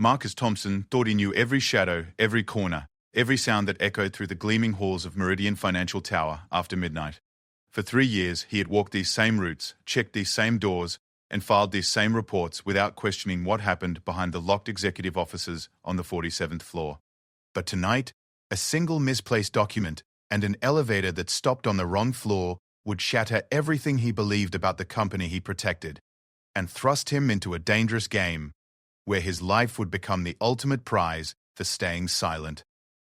Marcus Thompson thought he knew every shadow, every corner, every sound that echoed through the gleaming halls of Meridian Financial Tower after midnight. For 3 years, he had walked these same routes, checked these same doors, and filed these same reports without questioning what happened behind the locked executive offices on the 47th floor. But tonight, a single misplaced document and an elevator that stopped on the wrong floor would shatter everything he believed about the company he protected, and thrust him into a dangerous game where his life would become the ultimate prize for staying silent.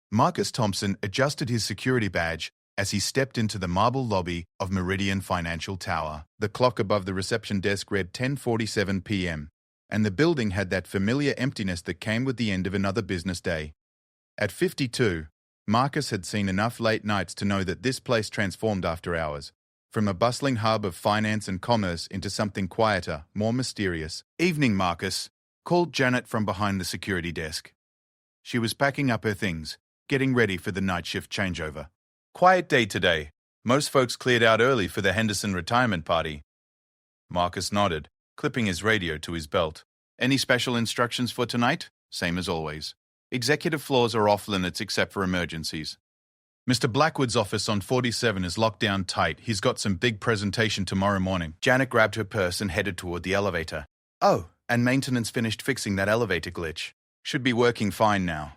Marcus Thompson adjusted his security badge as he stepped into the marble lobby of Meridian Financial Tower. The clock above the reception desk read 10:47 p.m., and the building had that familiar emptiness that came with the end of another business day. At 52, Marcus had seen enough late nights to know that this place transformed after hours, from a bustling hub of finance and commerce into something quieter, more mysterious. "Evening, Marcus," called Janet from behind the security desk. She was packing up her things, getting ready for the night shift changeover. "Quiet day today. Most folks cleared out early for the Henderson retirement party." Marcus nodded, clipping his radio to his belt. "Any special instructions for tonight?" "Same as always. Executive floors are off limits except for emergencies. Mr. Blackwood's office on 47 is locked down tight. He's got some big presentation tomorrow morning." Janet grabbed her purse and headed toward the elevator. "Oh, and maintenance finished fixing that elevator glitch. Should be working fine now."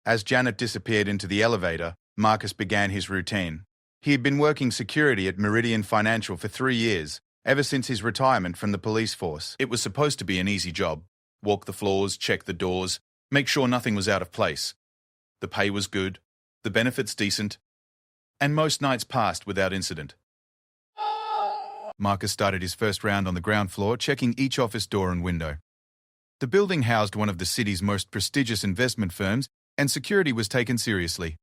As Janet disappeared into the elevator, Marcus began his routine. He had been working security at Meridian Financial for 3 years, ever since his retirement from the police force. It was supposed to be an easy job. Walk the floors, check the doors, make sure nothing was out of place. The pay was good, the benefits decent, and most nights passed without incident. Marcus started his first round on the ground floor, checking each office door and window. The building housed one of the city's most prestigious investment firms, and security was taken seriously.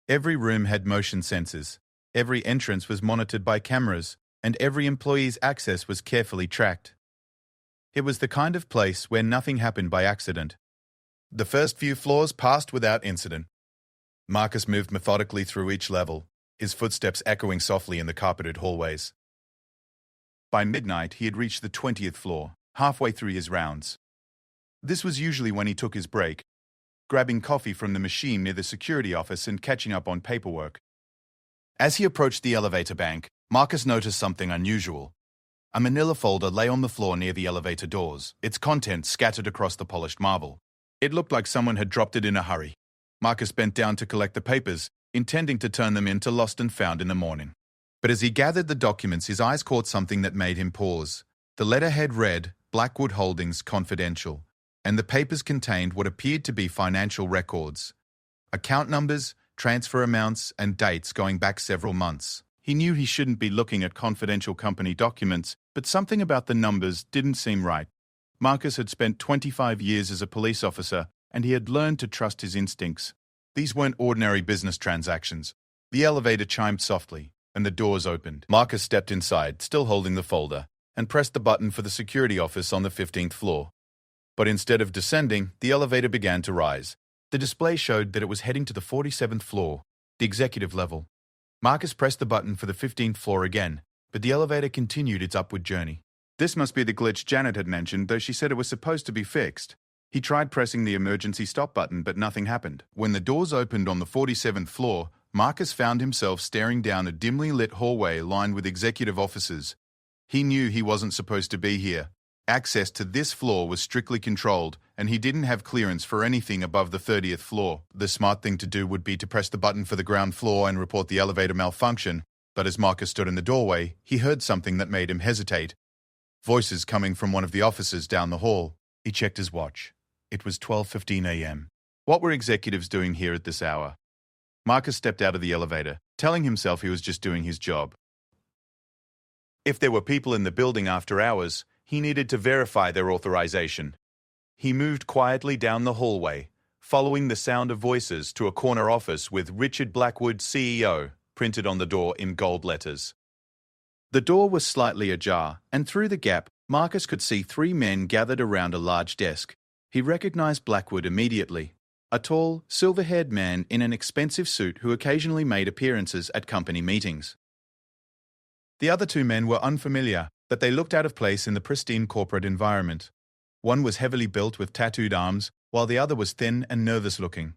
Every room had motion sensors, every entrance was monitored by cameras, and every employee's access was carefully tracked. It was the kind of place where nothing happened by accident. The first few floors passed without incident. Marcus moved methodically through each level, his footsteps echoing softly in the carpeted hallways. By midnight, he had reached the 20th floor, halfway through his rounds. This was usually when he took his break, grabbing coffee from the machine near the security office and catching up on paperwork. As he approached the elevator bank, Marcus noticed something unusual. A manila folder lay on the floor near the elevator doors, its contents scattered across the polished marble. It looked like someone had dropped it in a hurry. Marcus bent down to collect the papers, intending to turn them in to Lost and Found in the morning. But as he gathered the documents, his eyes caught something that made him pause. The letterhead read, "Blackwood Holdings Confidential," and the papers contained what appeared to be financial records. Account numbers, transfer amounts, and dates going back several months. He knew he shouldn't be looking at confidential company documents, but something about the numbers didn't seem right. Marcus had spent 25 years as a police officer, and he had learned to trust his instincts. These weren't ordinary business transactions. The elevator chimed softly, and the doors opened. Marcus stepped inside, still holding the folder, and pressed the button for the security office on the 15th floor. But instead of descending, the elevator began to rise. The display showed that it was heading to the 47th floor, the executive level. Marcus pressed the button for the 15th floor again, but the elevator continued its upward journey. This must be the glitch Janet had mentioned, though she said it was supposed to be fixed. He tried pressing the emergency stop button, but nothing happened. When the doors opened on the 47th floor, Marcus found himself staring down a dimly lit hallway lined with executive offices. He knew he wasn't supposed to be here. Access to this floor was strictly controlled, and he didn't have clearance for anything above the 30th floor. The smart thing to do would be to press the button for the ground floor and report the elevator malfunction, but as Marcus stood in the doorway, he heard something that made him hesitate. Voices coming from one of the offices down the hall. He checked his watch. It was 12:15 a.m. What were executives doing here at this hour? Marcus stepped out of the elevator, telling himself he was just doing his job. If there were people in the building after hours, he needed to verify their authorization. He moved quietly down the hallway, following the sound of voices to a corner office with "Richard Blackwood, CEO" printed on the door in gold letters. The door was slightly ajar, and through the gap, Marcus could see 3 men gathered around a large desk. He recognized Blackwood immediately, a tall, silver-haired man in an expensive suit who occasionally made appearances at company meetings. The other 2 men were unfamiliar, but they looked out of place in the pristine corporate environment. One was heavily built with tattooed arms, while the other was thin and nervous-looking.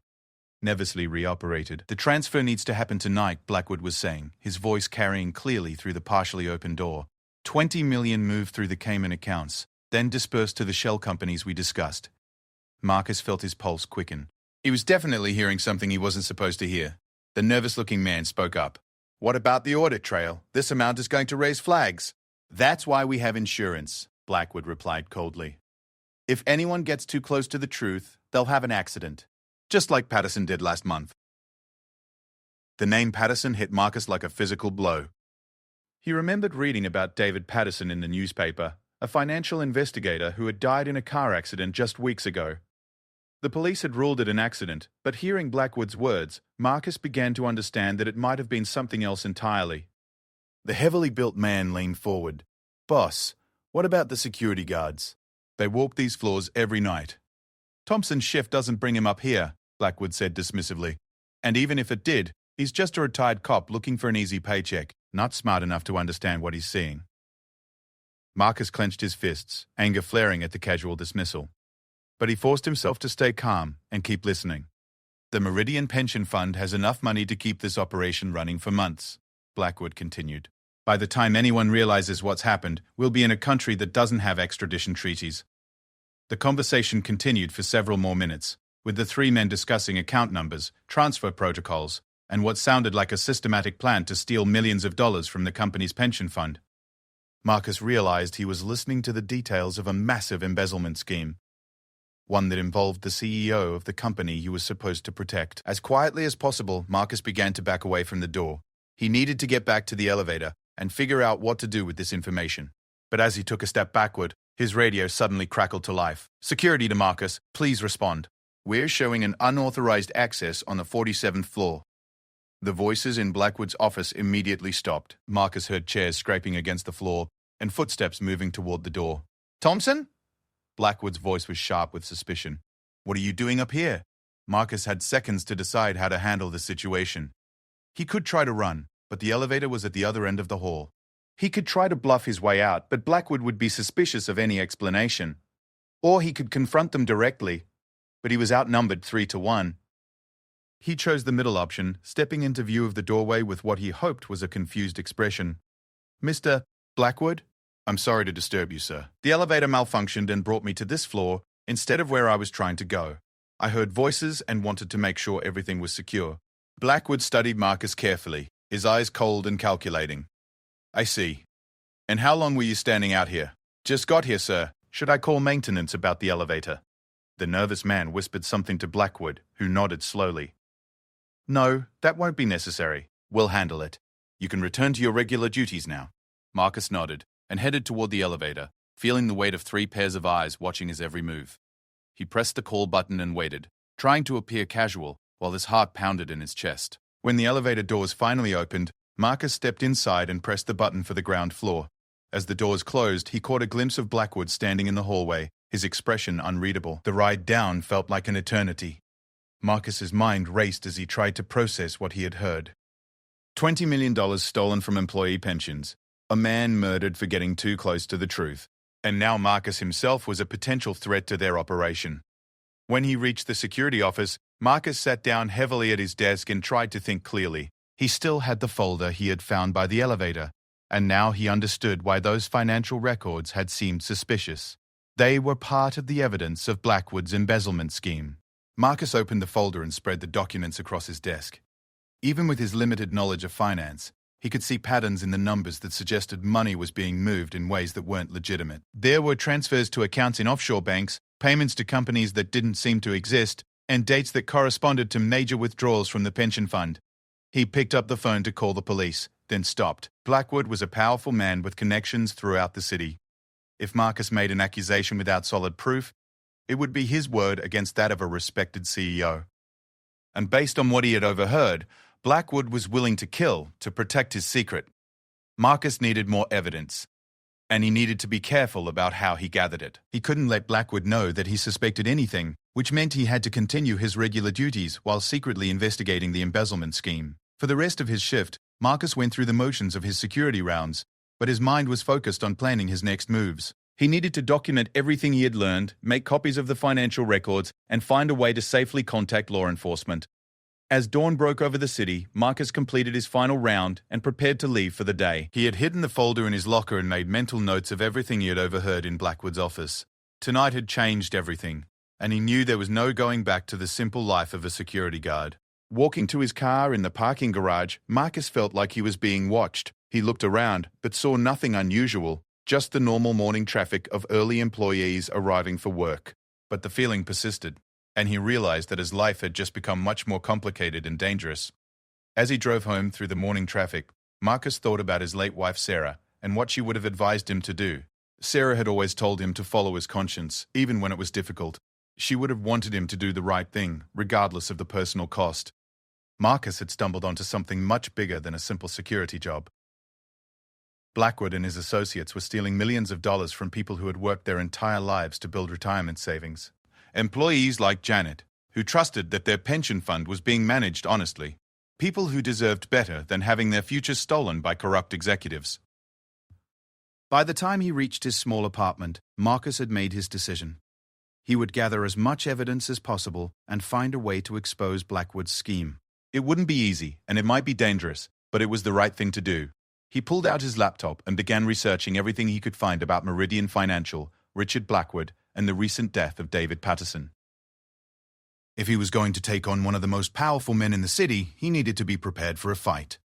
Nervously reoperated. "The transfer needs to happen tonight," Blackwood was saying, his voice carrying clearly through the partially open door. 20 million moved through the Cayman accounts, then dispersed to the shell companies we discussed. Marcus felt his pulse quicken. He was definitely hearing something he wasn't supposed to hear. The nervous-looking man spoke up. "What about the audit trail? This amount is going to raise flags." "That's why we have insurance," Blackwood replied coldly. "If anyone gets too close to the truth, they'll have an accident. Just like Patterson did last month." The name Patterson hit Marcus like a physical blow. He remembered reading about David Patterson in the newspaper, a financial investigator who had died in a car accident just weeks ago. The police had ruled it an accident, but hearing Blackwood's words, Marcus began to understand that it might have been something else entirely. The heavily built man leaned forward. "Boss, what about the security guards? They walk these floors every night." "Thompson's shift doesn't bring him up here," Blackwood said dismissively. "And even if it did, he's just a retired cop looking for an easy paycheck, not smart enough to understand what he's seeing." Marcus clenched his fists, anger flaring at the casual dismissal. But he forced himself to stay calm and keep listening. "The Meridian Pension Fund has enough money to keep this operation running for months," Blackwood continued. "By the time anyone realizes what's happened, we'll be in a country that doesn't have extradition treaties." The conversation continued for several more minutes, with the three men discussing account numbers, transfer protocols, and what sounded like a systematic plan to steal millions of dollars from the company's pension fund. Marcus realized he was listening to the details of a massive embezzlement scheme, one that involved the CEO of the company he was supposed to protect. As quietly as possible, Marcus began to back away from the door. He needed to get back to the elevator and figure out what to do with this information. But as he took a step backward, his radio suddenly crackled to life. "Security to Marcus, please respond. We're showing an unauthorized access on the 47th floor." The voices in Blackwood's office immediately stopped. Marcus heard chairs scraping against the floor and footsteps moving toward the door. "Thompson?" Blackwood's voice was sharp with suspicion. "What are you doing up here?" Marcus had seconds to decide how to handle the situation. He could try to run, but the elevator was at the other end of the hall. He could try to bluff his way out, but Blackwood would be suspicious of any explanation. Or he could confront them directly, but he was outnumbered 3-1. He chose the middle option, stepping into view of the doorway with what he hoped was a confused expression. "Mr. Blackwood? I'm sorry to disturb you, sir. The elevator malfunctioned and brought me to this floor instead of where I was trying to go. I heard voices and wanted to make sure everything was secure." Blackwood studied Marcus carefully, his eyes cold and calculating. "I see. And how long were you standing out here?" "Just got here, sir. Should I call maintenance about the elevator?" The nervous man whispered something to Blackwood, who nodded slowly. "No, that won't be necessary. We'll handle it. You can return to your regular duties now." Marcus nodded and headed toward the elevator, feeling the weight of 3 pairs of eyes watching his every move. He pressed the call button and waited, trying to appear casual while his heart pounded in his chest. When the elevator doors finally opened, Marcus stepped inside and pressed the button for the ground floor. As the doors closed, he caught a glimpse of Blackwood standing in the hallway, his expression unreadable. The ride down felt like an eternity. Marcus's mind raced as he tried to process what he had heard. $20 million stolen from employee pensions. A man murdered for getting too close to the truth. And now Marcus himself was a potential threat to their operation. When he reached the security office, Marcus sat down heavily at his desk and tried to think clearly. He still had the folder he had found by the elevator, and now he understood why those financial records had seemed suspicious. They were part of the evidence of Blackwood's embezzlement scheme. Marcus opened the folder and spread the documents across his desk. Even with his limited knowledge of finance, he could see patterns in the numbers that suggested money was being moved in ways that weren't legitimate. There were transfers to accounts in offshore banks, payments to companies that didn't seem to exist, and dates that corresponded to major withdrawals from the pension fund. He picked up the phone to call the police, then stopped. Blackwood was a powerful man with connections throughout the city. If Marcus made an accusation without solid proof, it would be his word against that of a respected CEO. And based on what he had overheard, Blackwood was willing to kill to protect his secret. Marcus needed more evidence, and he needed to be careful about how he gathered it. He couldn't let Blackwood know that he suspected anything, which meant he had to continue his regular duties while secretly investigating the embezzlement scheme. For the rest of his shift, Marcus went through the motions of his security rounds, but his mind was focused on planning his next moves. He needed to document everything he had learned, make copies of the financial records, and find a way to safely contact law enforcement. As dawn broke over the city, Marcus completed his final round and prepared to leave for the day. He had hidden the folder in his locker and made mental notes of everything he had overheard in Blackwood's office. Tonight had changed everything, and he knew there was no going back to the simple life of a security guard. Walking to his car in the parking garage, Marcus felt like he was being watched. He looked around, but saw nothing unusual, just the normal morning traffic of early employees arriving for work. But the feeling persisted, and he realized that his life had just become much more complicated and dangerous. As he drove home through the morning traffic, Marcus thought about his late wife Sarah and what she would have advised him to do. Sarah had always told him to follow his conscience, even when it was difficult. She would have wanted him to do the right thing, regardless of the personal cost. Marcus had stumbled onto something much bigger than a simple security job. Blackwood and his associates were stealing millions of dollars from people who had worked their entire lives to build retirement savings. Employees like Janet, who trusted that their pension fund was being managed honestly. People who deserved better than having their futures stolen by corrupt executives. By the time he reached his small apartment, Marcus had made his decision. He would gather as much evidence as possible and find a way to expose Blackwood's scheme. It wouldn't be easy, and it might be dangerous, but it was the right thing to do. He pulled out his laptop and began researching everything he could find about Meridian Financial, Richard Blackwood, and the recent death of David Patterson. If he was going to take on one of the most powerful men in the city, he needed to be prepared for a fight.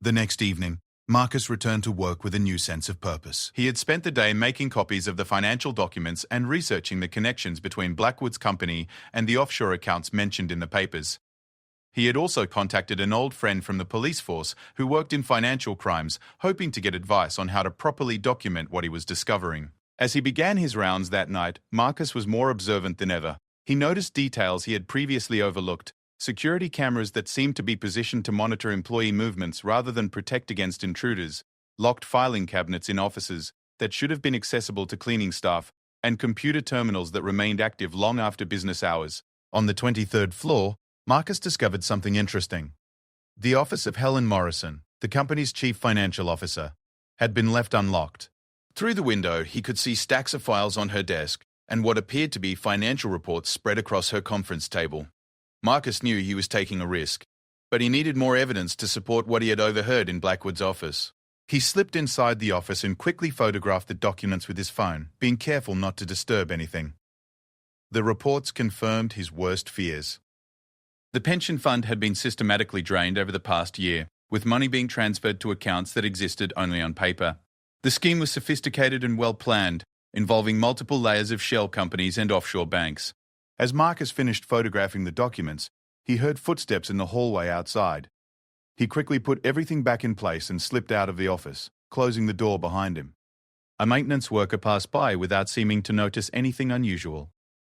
The next evening, Marcus returned to work with a new sense of purpose. He had spent the day making copies of the financial documents and researching the connections between Blackwood's company and the offshore accounts mentioned in the papers. He had also contacted an old friend from the police force who worked in financial crimes, hoping to get advice on how to properly document what he was discovering. As he began his rounds that night, Marcus was more observant than ever. He noticed details he had previously overlooked: security cameras that seemed to be positioned to monitor employee movements rather than protect against intruders, locked filing cabinets in offices that should have been accessible to cleaning staff, and computer terminals that remained active long after business hours. On the 23rd floor, Marcus discovered something interesting. The office of Helen Morrison, the company's chief financial officer, had been left unlocked. Through the window, he could see stacks of files on her desk and what appeared to be financial reports spread across her conference table. Marcus knew he was taking a risk, but he needed more evidence to support what he had overheard in Blackwood's office. He slipped inside the office and quickly photographed the documents with his phone, being careful not to disturb anything. The reports confirmed his worst fears. The pension fund had been systematically drained over the past year, with money being transferred to accounts that existed only on paper. The scheme was sophisticated and well-planned, involving multiple layers of shell companies and offshore banks. As Marcus finished photographing the documents, he heard footsteps in the hallway outside. He quickly put everything back in place and slipped out of the office, closing the door behind him. A maintenance worker passed by without seeming to notice anything unusual.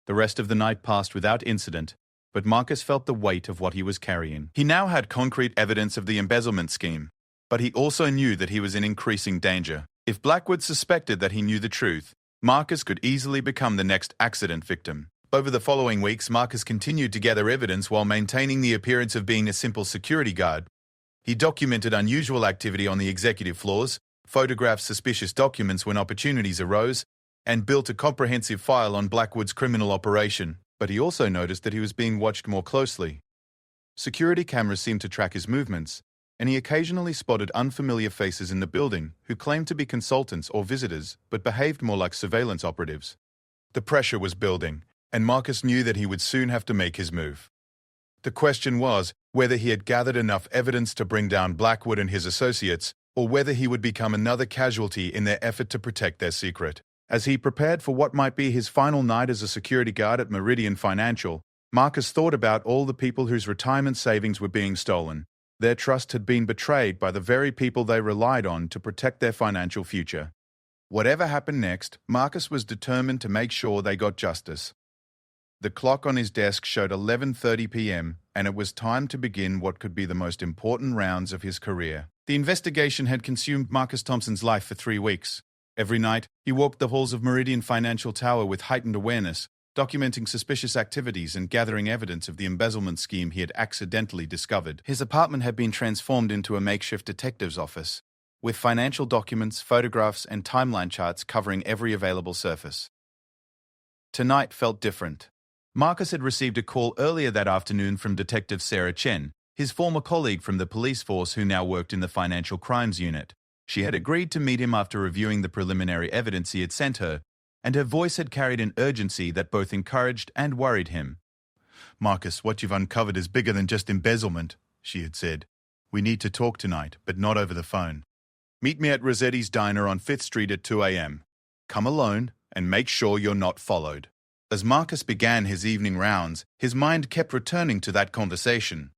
The rest of the night passed without incident, but Marcus felt the weight of what he was carrying. He now had concrete evidence of the embezzlement scheme, but he also knew that he was in increasing danger. If Blackwood suspected that he knew the truth, Marcus could easily become the next accident victim. Over the following weeks, Marcus continued to gather evidence while maintaining the appearance of being a simple security guard. He documented unusual activity on the executive floors, photographed suspicious documents when opportunities arose, and built a comprehensive file on Blackwood's criminal operation. But he also noticed that he was being watched more closely. Security cameras seemed to track his movements, and he occasionally spotted unfamiliar faces in the building who claimed to be consultants or visitors but behaved more like surveillance operatives. The pressure was building, and Marcus knew that he would soon have to make his move. The question was whether he had gathered enough evidence to bring down Blackwood and his associates, or whether he would become another casualty in their effort to protect their secret. As he prepared for what might be his final night as a security guard at Meridian Financial, Marcus thought about all the people whose retirement savings were being stolen. Their trust had been betrayed by the very people they relied on to protect their financial future. Whatever happened next, Marcus was determined to make sure they got justice. The clock on his desk showed 11:30 p.m., and it was time to begin what could be the most important rounds of his career. The investigation had consumed Marcus Thompson's life for 3 weeks. Every night, he walked the halls of Meridian Financial Tower with heightened awareness, documenting suspicious activities and gathering evidence of the embezzlement scheme he had accidentally discovered. His apartment had been transformed into a makeshift detective's office. with financial documents, photographs, and timeline charts covering every available surface. Tonight felt different. Marcus had received a call earlier that afternoon from Detective Sarah Chen, his former colleague from the police force who now worked in the Financial Crimes Unit. She had agreed to meet him after reviewing the preliminary evidence he had sent her, and her voice had carried an urgency that both encouraged and worried him. "Marcus, what you've uncovered is bigger than just embezzlement," she had said. "We need to talk tonight, but not over the phone. Meet me at Rossetti's Diner on 5th Street at 2 a.m. Come alone and make sure you're not followed." As Marcus began his evening rounds, his mind kept returning to that conversation.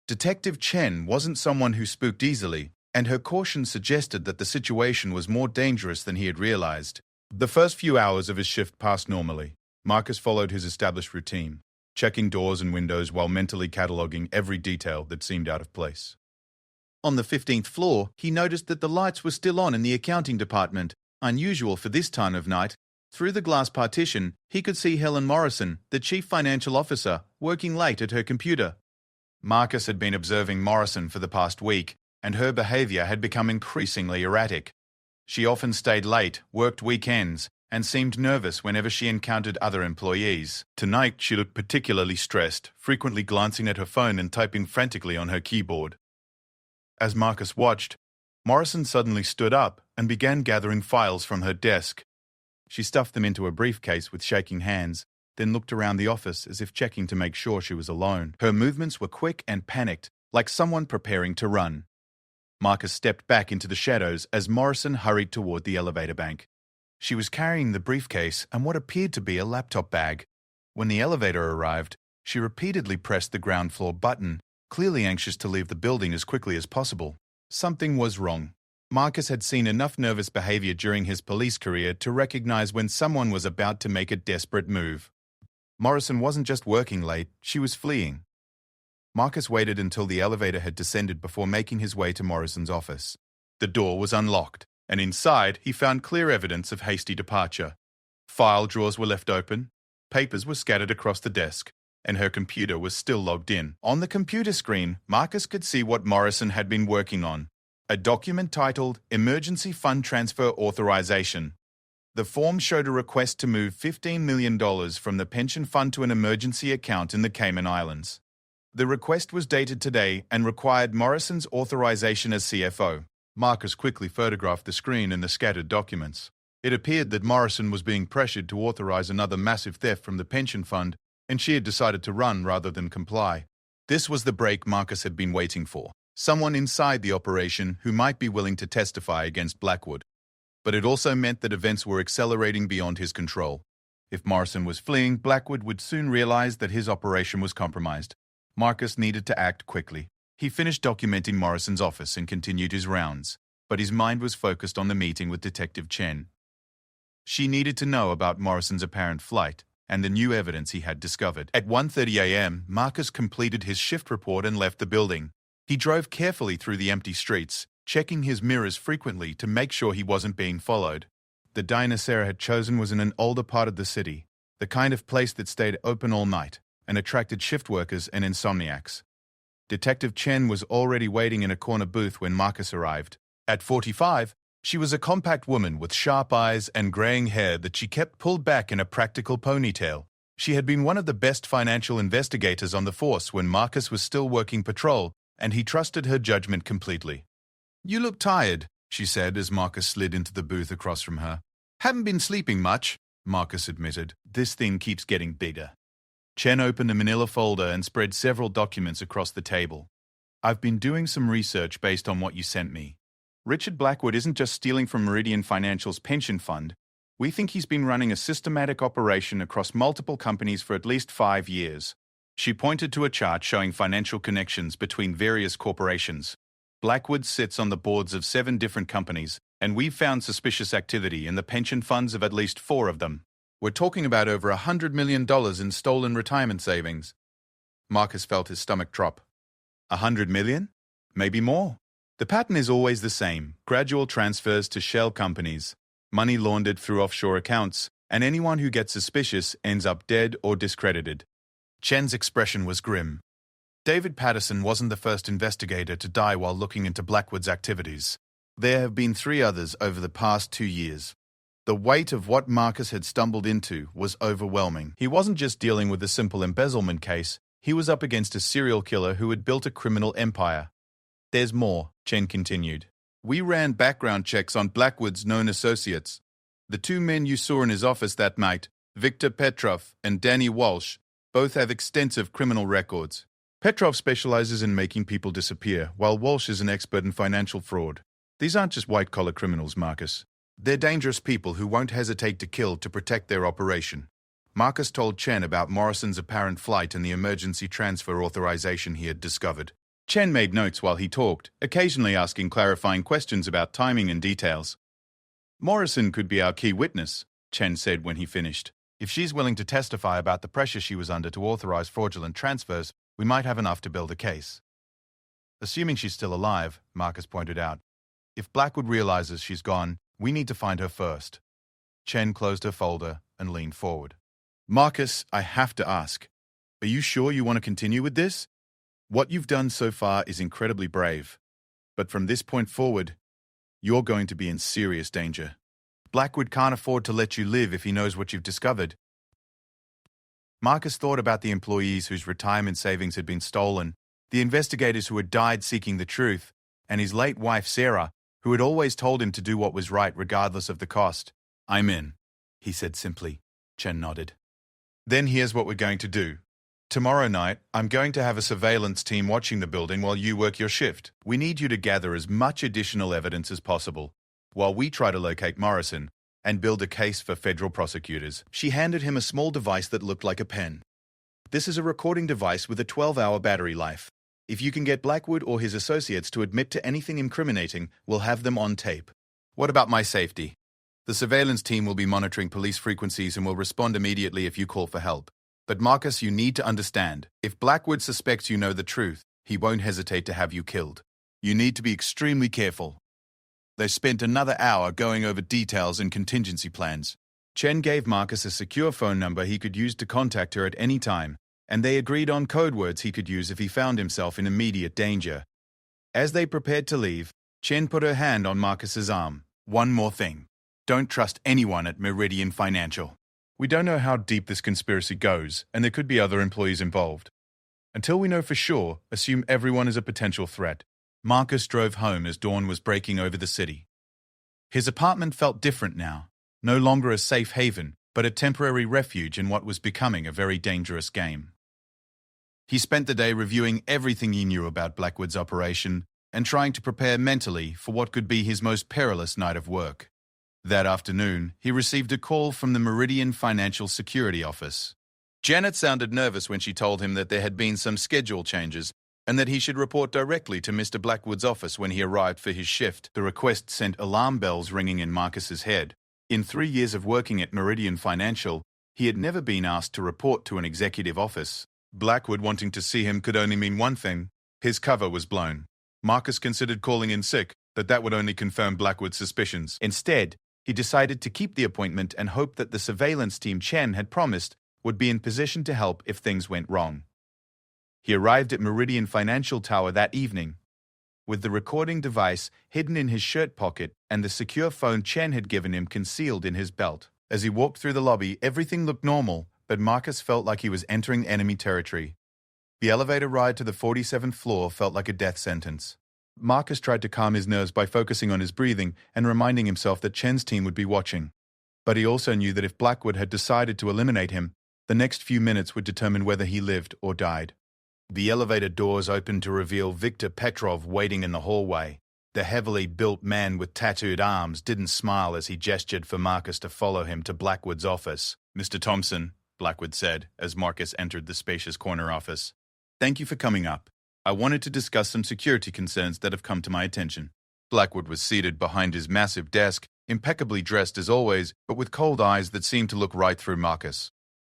Detective Chen wasn't someone who spooked easily, and her caution suggested that the situation was more dangerous than he had realized. The first few hours of his shift passed normally. Marcus followed his established routine, checking doors and windows while mentally cataloguing every detail that seemed out of place. On the 15th floor, he noticed that the lights were still on in the accounting department, unusual for this time of night. Through the glass partition, he could see Helen Morrison, the chief financial officer, working late at her computer. Marcus had been observing Morrison for the past week, and her behavior had become increasingly erratic. She often stayed late, worked weekends, and seemed nervous whenever she encountered other employees. Tonight, she looked particularly stressed, frequently glancing at her phone and typing frantically on her keyboard. As Marcus watched, Morrison suddenly stood up and began gathering files from her desk. She stuffed them into a briefcase with shaking hands, then looked around the office as if checking to make sure she was alone. Her movements were quick and panicked, like someone preparing to run. Marcus stepped back into the shadows as Morrison hurried toward the elevator bank. She was carrying the briefcase and what appeared to be a laptop bag. When the elevator arrived, she repeatedly pressed the ground floor button, clearly anxious to leave the building as quickly as possible. Something was wrong. Marcus had seen enough nervous behavior during his police career to recognize when someone was about to make a desperate move. Morrison wasn't just working late, she was fleeing. Marcus waited until the elevator had descended before making his way to Morrison's office. The door was unlocked, and inside he found clear evidence of hasty departure. File drawers were left open, papers were scattered across the desk, and her computer was still logged in. On the computer screen, Marcus could see what Morrison had been working on. A document titled Emergency Fund Transfer Authorization. The form showed a request to move $15 million from the pension fund to an emergency account in the Cayman Islands. The request was dated today and required Morrison's authorization as CFO. Marcus quickly photographed the screen and the scattered documents. It appeared that Morrison was being pressured to authorize another massive theft from the pension fund, and she had decided to run rather than comply. This was the break Marcus had been waiting for. Someone inside the operation who might be willing to testify against Blackwood. But it also meant that events were accelerating beyond his control. If Morrison was fleeing, Blackwood would soon realize that his operation was compromised. Marcus needed to act quickly. He finished documenting Morrison's office and continued his rounds, but his mind was focused on the meeting with Detective Chen. She needed to know about Morrison's apparent flight and the new evidence he had discovered. At 1:30 a.m., Marcus completed his shift report and left the building. He drove carefully through the empty streets, checking his mirrors frequently to make sure he wasn't being followed. The diner Sarah had chosen was in an older part of the city, the kind of place that stayed open all night and attracted shift workers and insomniacs. Detective Chen was already waiting in a corner booth when Marcus arrived. At 45, she was a compact woman with sharp eyes and graying hair that she kept pulled back in a practical ponytail. She had been one of the best financial investigators on the force when Marcus was still working patrol, and he trusted her judgment completely. "You look tired," she said as Marcus slid into the booth across from her. "Haven't been sleeping much," Marcus admitted. "This thing keeps getting bigger." Chen opened a manila folder and spread several documents across the table. "I've been doing some research based on what you sent me. Richard Blackwood isn't just stealing from Meridian Financial's pension fund. We think he's been running a systematic operation across multiple companies for at least 5 years." She pointed to a chart showing financial connections between various corporations. "Blackwood sits on the boards of 7 different companies, and we've found suspicious activity in the pension funds of at least 4 of them. We're talking about over $100 million in stolen retirement savings." Marcus felt his stomach drop. 100 million? Maybe more. The pattern is always the same: gradual transfers to shell companies, money laundered through offshore accounts, and anyone who gets suspicious ends up dead or discredited. Chen's expression was grim. David Patterson wasn't the first investigator to die while looking into Blackwood's activities. There have been 3 others over the past 2 years. The weight of what Marcus had stumbled into was overwhelming. He wasn't just dealing with a simple embezzlement case, he was up against a serial killer who had built a criminal empire. There's more, Chen continued. We ran background checks on Blackwood's known associates. The 2 men you saw in his office that night, Victor Petrov and Danny Walsh, both have extensive criminal records. Petrov specializes in making people disappear, while Walsh is an expert in financial fraud. These aren't just white-collar criminals, Marcus. They're dangerous people who won't hesitate to kill to protect their operation. Marcus told Chen about Morrison's apparent flight and the emergency transfer authorization he had discovered. Chen made notes while he talked, occasionally asking clarifying questions about timing and details. Morrison could be our key witness, Chen said when he finished. If she's willing to testify about the pressure she was under to authorize fraudulent transfers, we might have enough to build a case. Assuming she's still alive, Marcus pointed out. If Blackwood realizes she's gone, we need to find her first. Chen closed her folder and leaned forward. Marcus, I have to ask, are you sure you want to continue with this? What you've done so far is incredibly brave. But from this point forward, you're going to be in serious danger. Blackwood can't afford to let you live if he knows what you've discovered. Marcus thought about the employees whose retirement savings had been stolen, the investigators who had died seeking the truth, and his late wife Sarah, who had always told him to do what was right regardless of the cost. I'm in, he said simply. Chen nodded. Then here's what we're going to do. Tomorrow night, I'm going to have a surveillance team watching the building while you work your shift. We need you to gather as much additional evidence as possible, while we try to locate Morrison and build a case for federal prosecutors. She handed him a small device that looked like a pen. This is a recording device with a 12-hour battery life. If you can get Blackwood or his associates to admit to anything incriminating, we'll have them on tape. What about my safety? The surveillance team will be monitoring police frequencies and will respond immediately if you call for help. But Marcus, you need to understand, if Blackwood suspects you know the truth, he won't hesitate to have you killed. You need to be extremely careful. They spent another hour going over details and contingency plans. Chen gave Marcus a secure phone number he could use to contact her at any time, and they agreed on code words he could use if he found himself in immediate danger. As they prepared to leave, Chen put her hand on Marcus's arm. One more thing. Don't trust anyone at Meridian Financial. We don't know how deep this conspiracy goes, and there could be other employees involved. Until we know for sure, assume everyone is a potential threat. Marcus drove home as dawn was breaking over the city. His apartment felt different now, no longer a safe haven, but a temporary refuge in what was becoming a very dangerous game. He spent the day reviewing everything he knew about Blackwood's operation and trying to prepare mentally for what could be his most perilous night of work. That afternoon, he received a call from the Meridian Financial Security Office. Janet sounded nervous when she told him that there had been some schedule changes and that he should report directly to Mr. Blackwood's office when he arrived for his shift. The request sent alarm bells ringing in Marcus's head. In 3 years of working at Meridian Financial, he had never been asked to report to an executive office. Blackwood wanting to see him could only mean one thing. His cover was blown. Marcus considered calling in sick, but that would only confirm Blackwood's suspicions. Instead, he decided to keep the appointment and hoped that the surveillance team Chen had promised would be in position to help if things went wrong. He arrived at Meridian Financial Tower that evening, with the recording device hidden in his shirt pocket and the secure phone Chen had given him concealed in his belt. As he walked through the lobby, everything looked normal, but Marcus felt like he was entering enemy territory. The elevator ride to the 47th floor felt like a death sentence. Marcus tried to calm his nerves by focusing on his breathing and reminding himself that Chen's team would be watching. But he also knew that if Blackwood had decided to eliminate him, the next few minutes would determine whether he lived or died. The elevator doors opened to reveal Victor Petrov waiting in the hallway. The heavily built man with tattooed arms didn't smile as he gestured for Marcus to follow him to Blackwood's office. Mr. Thompson, Blackwood said as Marcus entered the spacious corner office. Thank you for coming up. I wanted to discuss some security concerns that have come to my attention. Blackwood was seated behind his massive desk, impeccably dressed as always, but with cold eyes that seemed to look right through Marcus.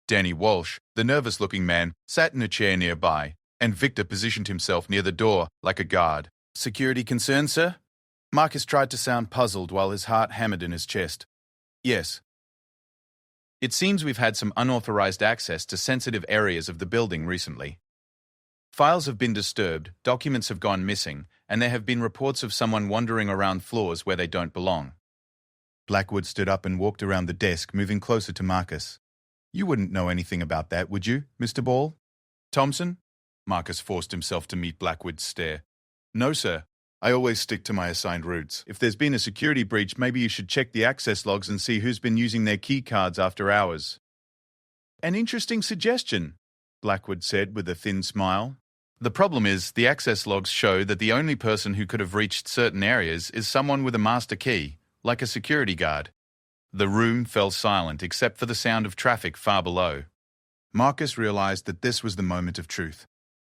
Danny Walsh, the nervous-looking man, sat in a chair nearby, and Victor positioned himself near the door like a guard. Security concerns, sir? Marcus tried to sound puzzled while his heart hammered in his chest. Yes. It seems we've had some unauthorized access to sensitive areas of the building recently. Files have been disturbed, documents have gone missing, and there have been reports of someone wandering around floors where they don't belong. Blackwood stood up and walked around the desk, moving closer to Marcus. You wouldn't know anything about that, would you, Mr. Ball? Thompson? Marcus forced himself to meet Blackwood's stare. No, sir. I always stick to my assigned routes. If there's been a security breach, maybe you should check the access logs and see who's been using their key cards after hours. An interesting suggestion, Blackwood said with a thin smile. The problem is, the access logs show that the only person who could have reached certain areas is someone with a master key, like a security guard. The room fell silent except for the sound of traffic far below. Marcus realized that this was the moment of truth.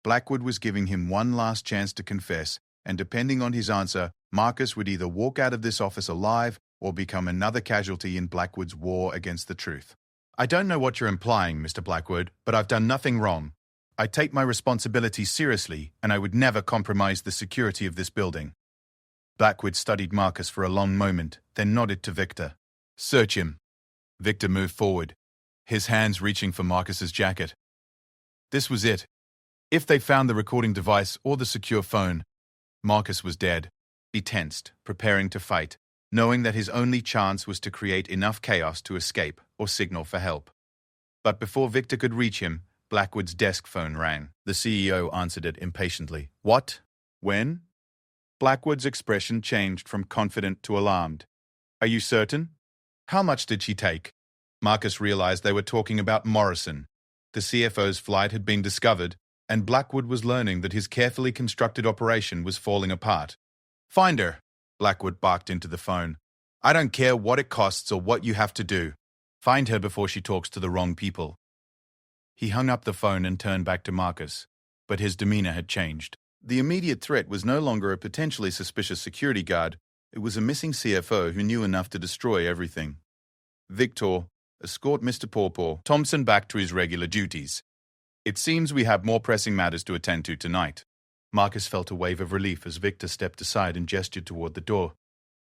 Blackwood was giving him one last chance to confess, and depending on his answer, Marcus would either walk out of this office alive or become another casualty in Blackwood's war against the truth. I don't know what you're implying, Mr. Blackwood, but I've done nothing wrong. I take my responsibility seriously, and I would never compromise the security of this building. Blackwood studied Marcus for a long moment, then nodded to Victor. Search him. Victor moved forward, his hands reaching for Marcus's jacket. This was it. If they found the recording device or the secure phone, Marcus was dead. He tensed, preparing to fight, knowing that his only chance was to create enough chaos to escape or signal for help. But before Victor could reach him, Blackwood's desk phone rang. The CEO answered it impatiently. What? When? Blackwood's expression changed from confident to alarmed. Are you certain? How much did she take? Marcus realized they were talking about Morrison. The CFO's flight had been discovered, and Blackwood was learning that his carefully constructed operation was falling apart. Find her, Blackwood barked into the phone. I don't care what it costs or what you have to do. Find her before she talks to the wrong people. He hung up the phone and turned back to Marcus, but his demeanor had changed. The immediate threat was no longer a potentially suspicious security guard. It was a missing CFO who knew enough to destroy everything. Victor, escort Mr. Pawpaw Thompson back to his regular duties. It seems we have more pressing matters to attend to tonight. Marcus felt a wave of relief as Victor stepped aside and gestured toward the door.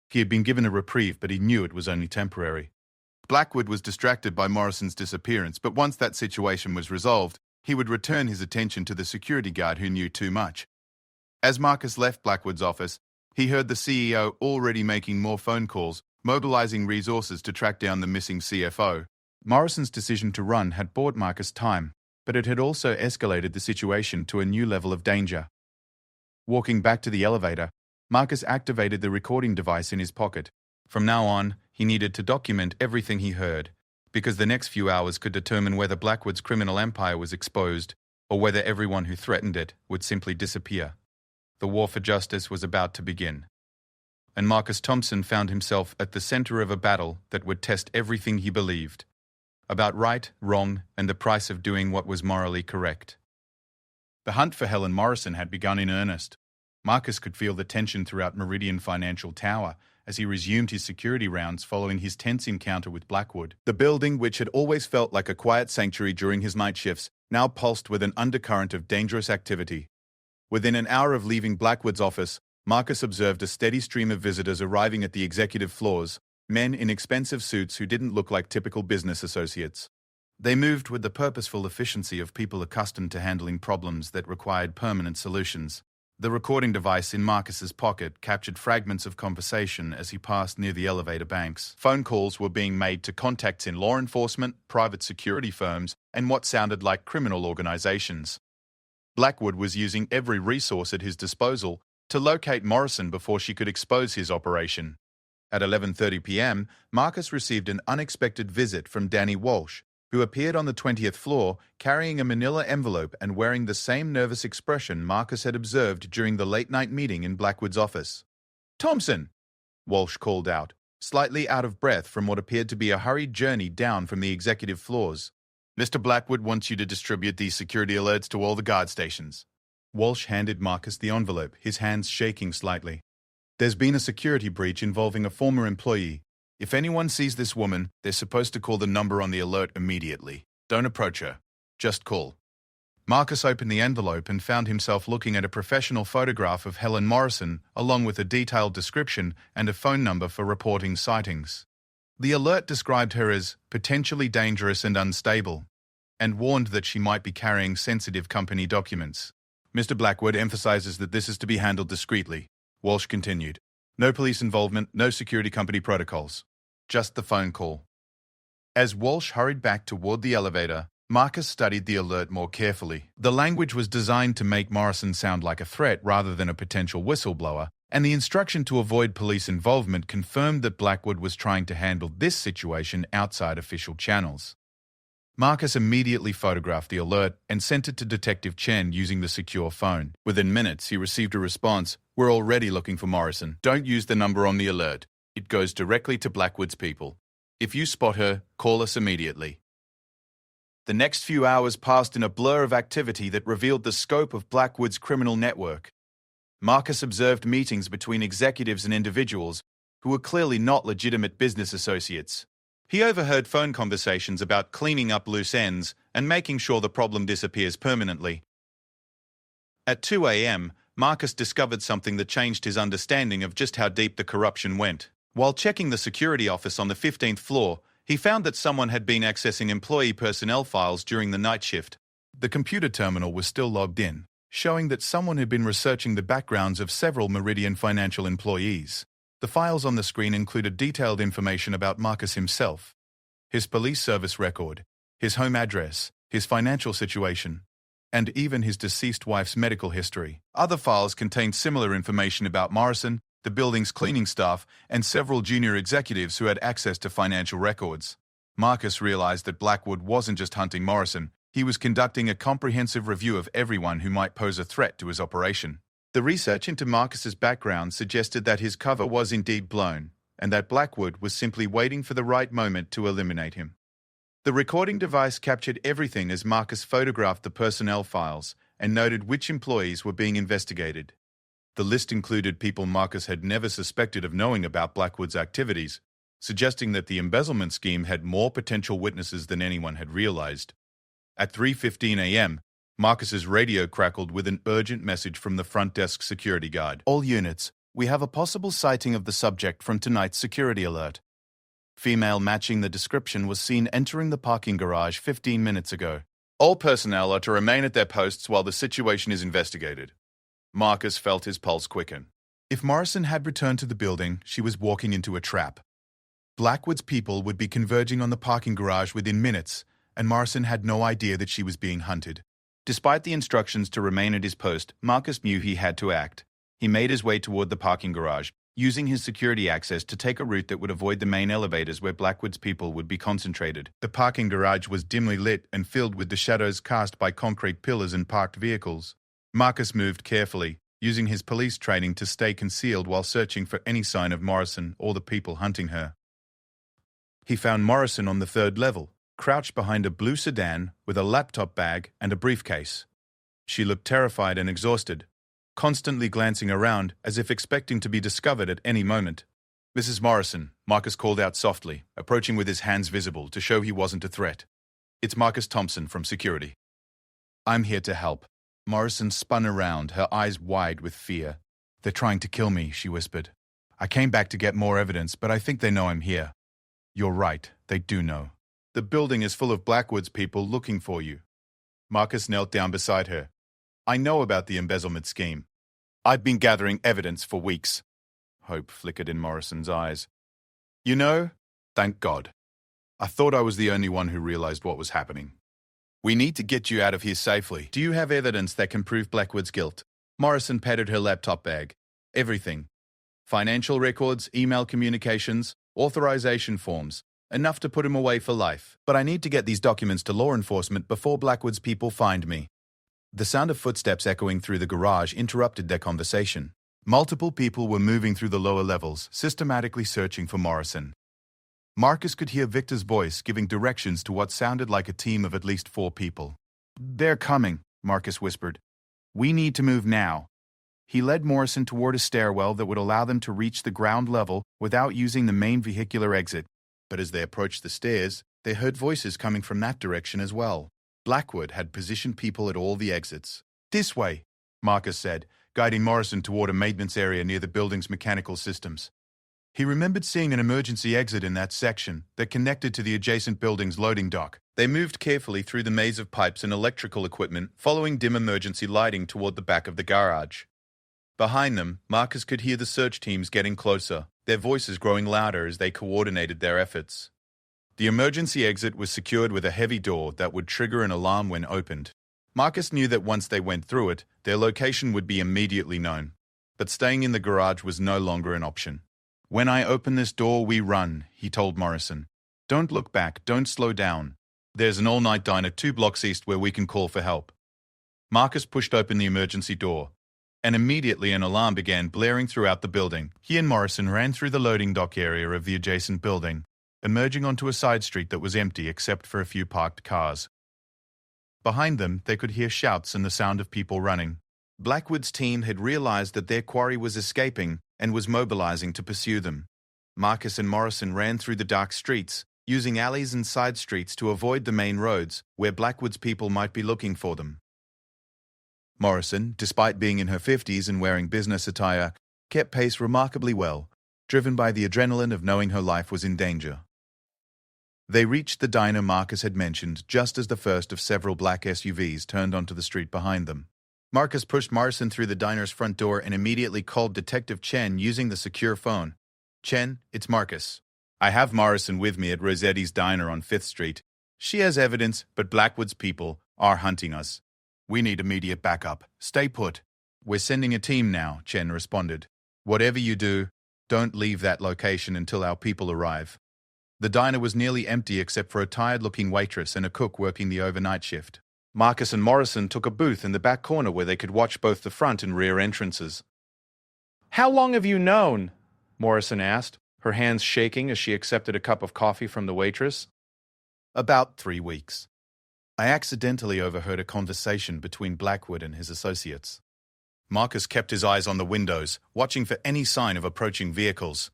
He had been given a reprieve, but he knew it was only temporary. Blackwood was distracted by Morrison's disappearance, but once that situation was resolved, he would return his attention to the security guard who knew too much. As Marcus left Blackwood's office, he heard the CEO already making more phone calls, mobilizing resources to track down the missing CFO. Morrison's decision to run had bought Marcus time, but it had also escalated the situation to a new level of danger. Walking back to the elevator, Marcus activated the recording device in his pocket. From now on, he needed to document everything he heard, because the next few hours could determine whether Blackwood's criminal empire was exposed or whether everyone who threatened it would simply disappear. The war for justice was about to begin. And Marcus Thompson found himself at the center of a battle that would test everything he believed about right, wrong, and the price of doing what was morally correct. The hunt for Helen Morrison had begun in earnest. Marcus could feel the tension throughout Meridian Financial Tower as he resumed his security rounds following his tense encounter with Blackwood. The building, which had always felt like a quiet sanctuary during his night shifts, now pulsed with an undercurrent of dangerous activity. Within an hour of leaving Blackwood's office, Marcus observed a steady stream of visitors arriving at the executive floors, men in expensive suits who didn't look like typical business associates. They moved with the purposeful efficiency of people accustomed to handling problems that required permanent solutions. The recording device in Marcus's pocket captured fragments of conversation as he passed near the elevator banks. Phone calls were being made to contacts in law enforcement, private security firms, and what sounded like criminal organizations. Blackwood was using every resource at his disposal to locate Morrison before she could expose his operation. At 11:30 p.m., Marcus received an unexpected visit from Danny Walsh, who appeared on the 20th floor carrying a manila envelope and wearing the same nervous expression Marcus had observed during the late-night meeting in Blackwood's office. "Thompson!" Walsh called out, slightly out of breath from what appeared to be a hurried journey down from the executive floors. "Mr. Blackwood wants you to distribute these security alerts to all the guard stations." Walsh handed Marcus the envelope, his hands shaking slightly. "There's been a security breach involving a former employee. If anyone sees this woman, they're supposed to call the number on the alert immediately. Don't approach her. Just call." Marcus opened the envelope and found himself looking at a professional photograph of Helen Morrison, along with a detailed description and a phone number for reporting sightings. The alert described her as potentially dangerous and unstable, and warned that she might be carrying sensitive company documents. Mr. Blackwood emphasizes that this is to be handled discreetly. Walsh continued. No police involvement, no security company protocols. Just the phone call. As Walsh hurried back toward the elevator, Marcus studied the alert more carefully. The language was designed to make Morrison sound like a threat rather than a potential whistleblower, and the instruction to avoid police involvement confirmed that Blackwood was trying to handle this situation outside official channels. Marcus immediately photographed the alert and sent it to Detective Chen using the secure phone. Within minutes, he received a response, "We're already looking for Morrison. Don't use the number on the alert. It goes directly to Blackwood's people. If you spot her, call us immediately." The next few hours passed in a blur of activity that revealed the scope of Blackwood's criminal network. Marcus observed meetings between executives and individuals who were clearly not legitimate business associates. He overheard phone conversations about cleaning up loose ends and making sure the problem disappears permanently. At 2 a.m., Marcus discovered something that changed his understanding of just how deep the corruption went. While checking the security office on the 15th floor, he found that someone had been accessing employee personnel files during the night shift. The computer terminal was still logged in, showing that someone had been researching the backgrounds of several Meridian Financial employees. The files on the screen included detailed information about Marcus himself, his police service record, his home address, his financial situation, and even his deceased wife's medical history. Other files contained similar information about Morrison, the building's cleaning staff, and several junior executives who had access to financial records. Marcus realized that Blackwood wasn't just hunting Morrison, he was conducting a comprehensive review of everyone who might pose a threat to his operation. The research into Marcus's background suggested that his cover was indeed blown, and that Blackwood was simply waiting for the right moment to eliminate him. The recording device captured everything as Marcus photographed the personnel files and noted which employees were being investigated. The list included people Marcus had never suspected of knowing about Blackwood's activities, suggesting that the embezzlement scheme had more potential witnesses than anyone had realized. At 3:15 a.m., Marcus's radio crackled with an urgent message from the front desk security guard. "All units, we have a possible sighting of the subject from tonight's security alert. Female matching the description was seen entering the parking garage 15 minutes ago. All personnel are to remain at their posts while the situation is investigated." Marcus felt his pulse quicken. If Morrison had returned to the building, she was walking into a trap. Blackwood's people would be converging on the parking garage within minutes, and Morrison had no idea that she was being hunted. Despite the instructions to remain at his post, Marcus knew he had to act. He made his way toward the parking garage, using his security access to take a route that would avoid the main elevators where Blackwood's people would be concentrated. The parking garage was dimly lit and filled with the shadows cast by concrete pillars and parked vehicles. Marcus moved carefully, using his police training to stay concealed while searching for any sign of Morrison or the people hunting her. He found Morrison on the 3rd level, crouched behind a blue sedan with a laptop bag and a briefcase. She looked terrified and exhausted, constantly glancing around as if expecting to be discovered at any moment. "Mrs. Morrison," Marcus called out softly, approaching with his hands visible to show he wasn't a threat. "It's Marcus Thompson from security." "I'm here to help." Morrison spun around, her eyes wide with fear. "They're trying to kill me," she whispered. "I came back to get more evidence, but I think they know I'm here." "You're right, they do know. The building is full of Blackwood's people looking for you." Marcus knelt down beside her. "I know about the embezzlement scheme. I've been gathering evidence for weeks." Hope flickered in Morrison's eyes. "You know, thank God. I thought I was the only one who realized what was happening. We need to get you out of here safely. Do you have evidence that can prove Blackwood's guilt?" Morrison patted her laptop bag. "Everything. Financial records, email communications, authorization forms. Enough to put him away for life. But I need to get these documents to law enforcement before Blackwood's people find me." The sound of footsteps echoing through the garage interrupted their conversation. Multiple people were moving through the lower levels, systematically searching for Morrison. Marcus could hear Victor's voice giving directions to what sounded like a team of at least 4 people. "They're coming," Marcus whispered. "We need to move now." He led Morrison toward a stairwell that would allow them to reach the ground level without using the main vehicular exit. But as they approached the stairs, they heard voices coming from that direction as well. Blackwood had positioned people at all the exits. "This way," Marcus said, guiding Morrison toward a maintenance area near the building's mechanical systems. He remembered seeing an emergency exit in that section that connected to the adjacent building's loading dock. They moved carefully through the maze of pipes and electrical equipment, following dim emergency lighting toward the back of the garage. Behind them, Marcus could hear the search teams getting closer, their voices growing louder as they coordinated their efforts. The emergency exit was secured with a heavy door that would trigger an alarm when opened. Marcus knew that once they went through it, their location would be immediately known. But staying in the garage was no longer an option. "When I open this door, we run," he told Morrison. "Don't look back, don't slow down. There's an all-night diner 2 blocks east where we can call for help." Marcus pushed open the emergency door, and immediately an alarm began blaring throughout the building. He and Morrison ran through the loading dock area of the adjacent building, emerging onto a side street that was empty except for a few parked cars. Behind them, they could hear shouts and the sound of people running. Blackwood's team had realized that their quarry was escaping and was mobilizing to pursue them. Marcus and Morrison ran through the dark streets, using alleys and side streets to avoid the main roads where Blackwood's people might be looking for them. Morrison, despite being in her 50s and wearing business attire, kept pace remarkably well, driven by the adrenaline of knowing her life was in danger. They reached the diner Marcus had mentioned just as the first of several black SUVs turned onto the street behind them. Marcus pushed Morrison through the diner's front door and immediately called Detective Chen using the secure phone. "Chen, it's Marcus. I have Morrison with me at Rossetti's diner on 5th Street. She has evidence, but Blackwood's people are hunting us. We need immediate backup. Stay put." "We're sending a team now," Chen responded. "Whatever you do, don't leave that location until our people arrive." The diner was nearly empty except for a tired-looking waitress and a cook working the overnight shift. Marcus and Morrison took a booth in the back corner where they could watch both the front and rear entrances. "How long have you known?" Morrison asked, her hands shaking as she accepted a cup of coffee from the waitress. "About 3 weeks. I accidentally overheard a conversation between Blackwood and his associates." Marcus kept his eyes on the windows, watching for any sign of approaching vehicles.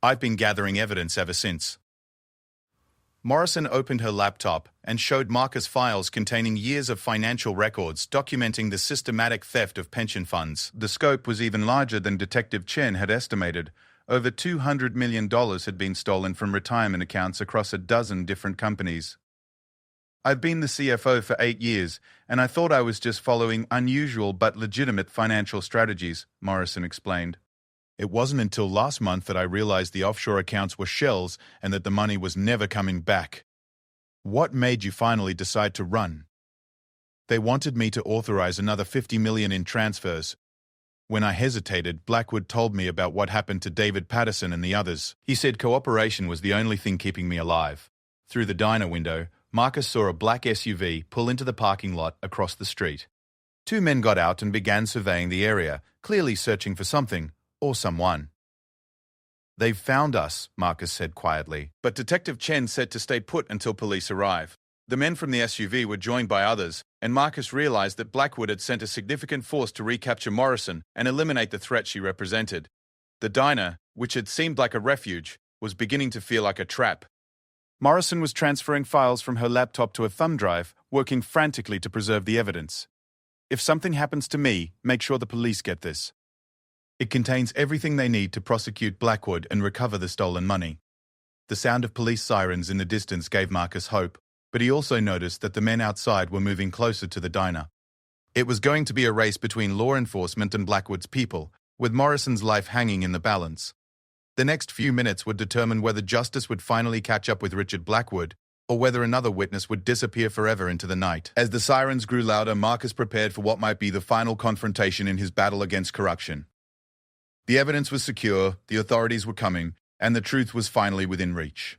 "I've been gathering evidence ever since." Morrison opened her laptop and showed Marcus files containing years of financial records documenting the systematic theft of pension funds. The scope was even larger than Detective Chen had estimated. Over $200 million had been stolen from retirement accounts across a dozen different companies. "I've been the CFO for 8 years, and I thought I was just following unusual but legitimate financial strategies," Morrison explained. "It wasn't until last month that I realized the offshore accounts were shells and that the money was never coming back." "What made you finally decide to run?" "They wanted me to authorize another $50 million in transfers. When I hesitated, Blackwood told me about what happened to David Patterson and the others. He said cooperation was the only thing keeping me alive." Through the diner window, Marcus saw a black SUV pull into the parking lot across the street. 2 men got out and began surveying the area, clearly searching for something or someone. "They've found us," Marcus said quietly, but Detective Chen said to stay put until police arrive. The men from the SUV were joined by others, and Marcus realized that Blackwood had sent a significant force to recapture Morrison and eliminate the threat she represented. The diner, which had seemed like a refuge, was beginning to feel like a trap. Morrison was transferring files from her laptop to a thumb drive, working frantically to preserve the evidence. "If something happens to me, make sure the police get this. It contains everything they need to prosecute Blackwood and recover the stolen money." The sound of police sirens in the distance gave Marcus hope, but he also noticed that the men outside were moving closer to the diner. It was going to be a race between law enforcement and Blackwood's people, with Morrison's life hanging in the balance. The next few minutes would determine whether justice would finally catch up with Richard Blackwood, or whether another witness would disappear forever into the night. As the sirens grew louder, Marcus prepared for what might be the final confrontation in his battle against corruption. The evidence was secure, the authorities were coming, and the truth was finally within reach.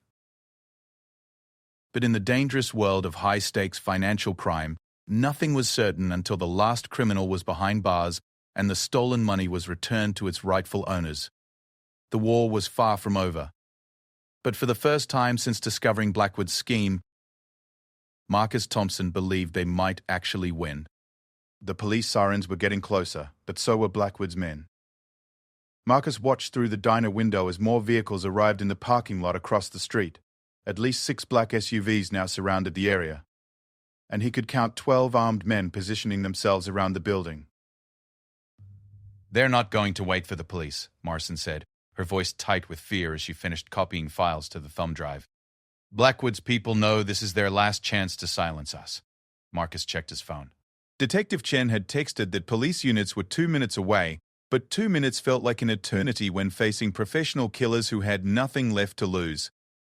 But in the dangerous world of high-stakes financial crime, nothing was certain until the last criminal was behind bars and the stolen money was returned to its rightful owners. The war was far from over. But for the first time since discovering Blackwood's scheme, Marcus Thompson believed they might actually win. The police sirens were getting closer, but so were Blackwood's men. Marcus watched through the diner window as more vehicles arrived in the parking lot across the street. At least 6 black SUVs now surrounded the area, and he could count 12 armed men positioning themselves around the building. "They're not going to wait for the police," Morrison said, her voice tight with fear as she finished copying files to the thumb drive. Blackwood's people know this is their last chance to silence us. Marcus checked his phone. Detective Chen had texted that police units were 2 minutes away, but 2 minutes felt like an eternity when facing professional killers who had nothing left to lose.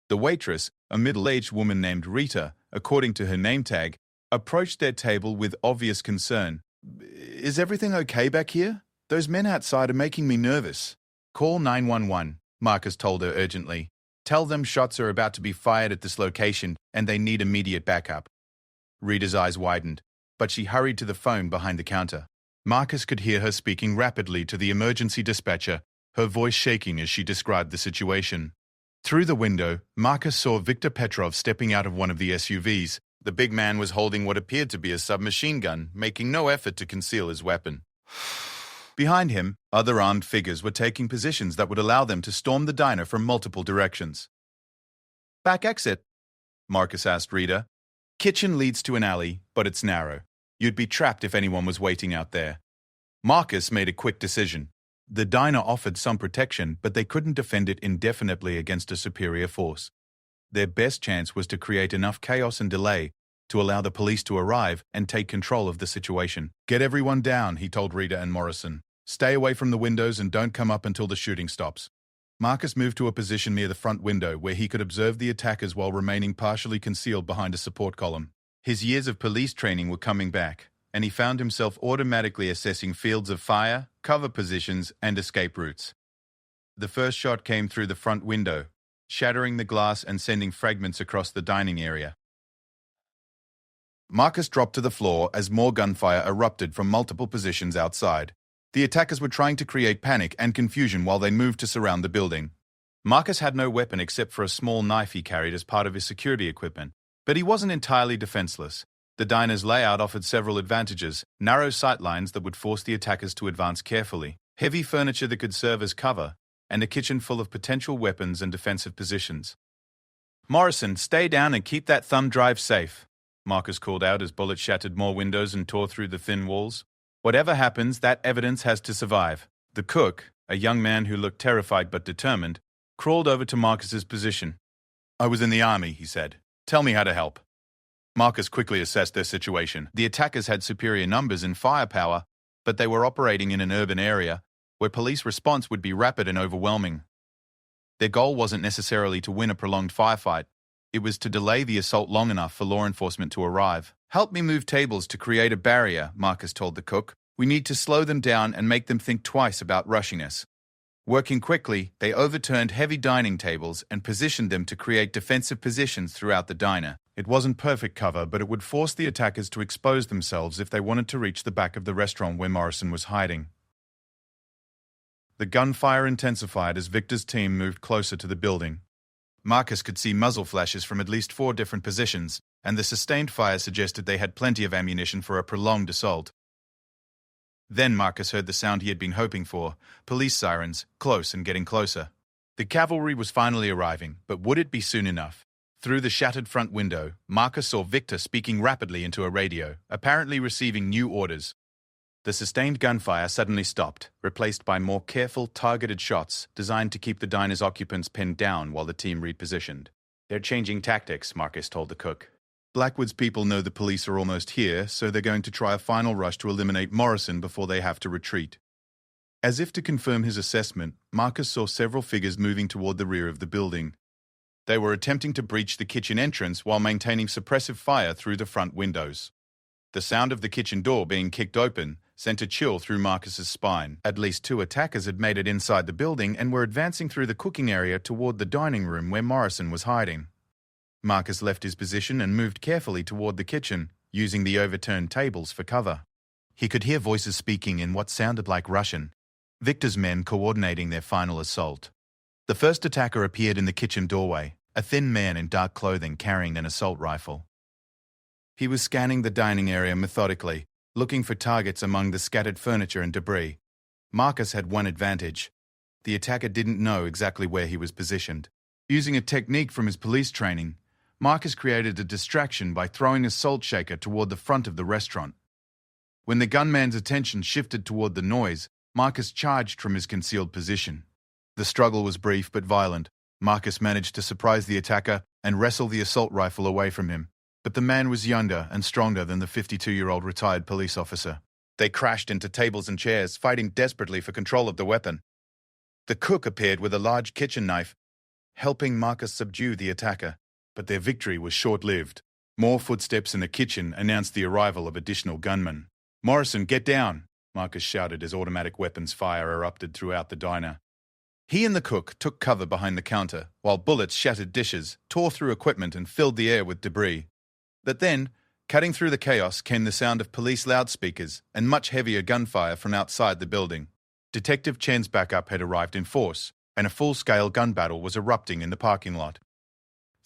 The waitress, a middle-aged woman named Rita, according to her name tag, approached their table with obvious concern. "Is everything okay back here? Those men outside are making me nervous." "Call 911, Marcus told her urgently. "Tell them shots are about to be fired at this location and they need immediate backup." Rita's eyes widened, but she hurried to the phone behind the counter. Marcus could hear her speaking rapidly to the emergency dispatcher, her voice shaking as she described the situation. Through the window, Marcus saw Viktor Petrov stepping out of one of the SUVs. The big man was holding what appeared to be a submachine gun, making no effort to conceal his weapon. Behind him, other armed figures were taking positions that would allow them to storm the diner from multiple directions. "Back exit?" Marcus asked Rita. "Kitchen leads to an alley, but it's narrow. You'd be trapped if anyone was waiting out there." Marcus made a quick decision. The diner offered some protection, but they couldn't defend it indefinitely against a superior force. Their best chance was to create enough chaos and delay to allow the police to arrive and take control of the situation. "Get everyone down," he told Rita and Morrison. "Stay away from the windows and don't come up until the shooting stops." Marcus moved to a position near the front window where he could observe the attackers while remaining partially concealed behind a support column. His years of police training were coming back, and he found himself automatically assessing fields of fire, cover positions, and escape routes. The first shot came through the front window, shattering the glass and sending fragments across the dining area. Marcus dropped to the floor as more gunfire erupted from multiple positions outside. The attackers were trying to create panic and confusion while they moved to surround the building. Marcus had no weapon except for a small knife he carried as part of his security equipment, but he wasn't entirely defenseless. The diner's layout offered several advantages: narrow sightlines that would force the attackers to advance carefully, heavy furniture that could serve as cover, and a kitchen full of potential weapons and defensive positions. "Morrison, stay down and keep that thumb drive safe," Marcus called out as bullets shattered more windows and tore through the thin walls. "Whatever happens, that evidence has to survive." The cook, a young man who looked terrified but determined, crawled over to Marcus's position. "I was in the army," he said. "Tell me how to help." Marcus quickly assessed their situation. The attackers had superior numbers and firepower, but they were operating in an urban area where police response would be rapid and overwhelming. Their goal wasn't necessarily to win a prolonged firefight. It was to delay the assault long enough for law enforcement to arrive. "Help me move tables to create a barrier," Marcus told the cook. "We need to slow them down and make them think twice about rushing us." Working quickly, they overturned heavy dining tables and positioned them to create defensive positions throughout the diner. It wasn't perfect cover, but it would force the attackers to expose themselves if they wanted to reach the back of the restaurant where Morrison was hiding. The gunfire intensified as Victor's team moved closer to the building. Marcus could see muzzle flashes from at least 4 different positions, and the sustained fire suggested they had plenty of ammunition for a prolonged assault. Then Marcus heard the sound he had been hoping for: police sirens, close and getting closer. The cavalry was finally arriving, but would it be soon enough? Through the shattered front window, Marcus saw Victor speaking rapidly into a radio, apparently receiving new orders. The sustained gunfire suddenly stopped, replaced by more careful, targeted shots designed to keep the diner's occupants pinned down while the team repositioned. "They're changing tactics," Marcus told the cook. "Blackwood's people know the police are almost here, so they're going to try a final rush to eliminate Morrison before they have to retreat." As if to confirm his assessment, Marcus saw several figures moving toward the rear of the building. They were attempting to breach the kitchen entrance while maintaining suppressive fire through the front windows. The sound of the kitchen door being kicked open sent a chill through Marcus's spine. At least 2 attackers had made it inside the building and were advancing through the cooking area toward the dining room where Morrison was hiding. Marcus left his position and moved carefully toward the kitchen, using the overturned tables for cover. He could hear voices speaking in what sounded like Russian, Victor's men coordinating their final assault. The first attacker appeared in the kitchen doorway, a thin man in dark clothing carrying an assault rifle. He was scanning the dining area methodically, looking for targets among the scattered furniture and debris. Marcus had one advantage. The attacker didn't know exactly where he was positioned. Using a technique from his police training, Marcus created a distraction by throwing a salt shaker toward the front of the restaurant. When the gunman's attention shifted toward the noise, Marcus charged from his concealed position. The struggle was brief but violent. Marcus managed to surprise the attacker and wrestle the assault rifle away from him. But the man was younger and stronger than the 52-year-old retired police officer. They crashed into tables and chairs, fighting desperately for control of the weapon. The cook appeared with a large kitchen knife, helping Marcus subdue the attacker. But their victory was short-lived. More footsteps in the kitchen announced the arrival of additional gunmen. "Morrison, get down!" Marcus shouted as automatic weapons fire erupted throughout the diner. He and the cook took cover behind the counter, while bullets shattered dishes, tore through equipment, and filled the air with debris. But then, cutting through the chaos, came the sound of police loudspeakers and much heavier gunfire from outside the building. Detective Chen's backup had arrived in force, and a full-scale gun battle was erupting in the parking lot.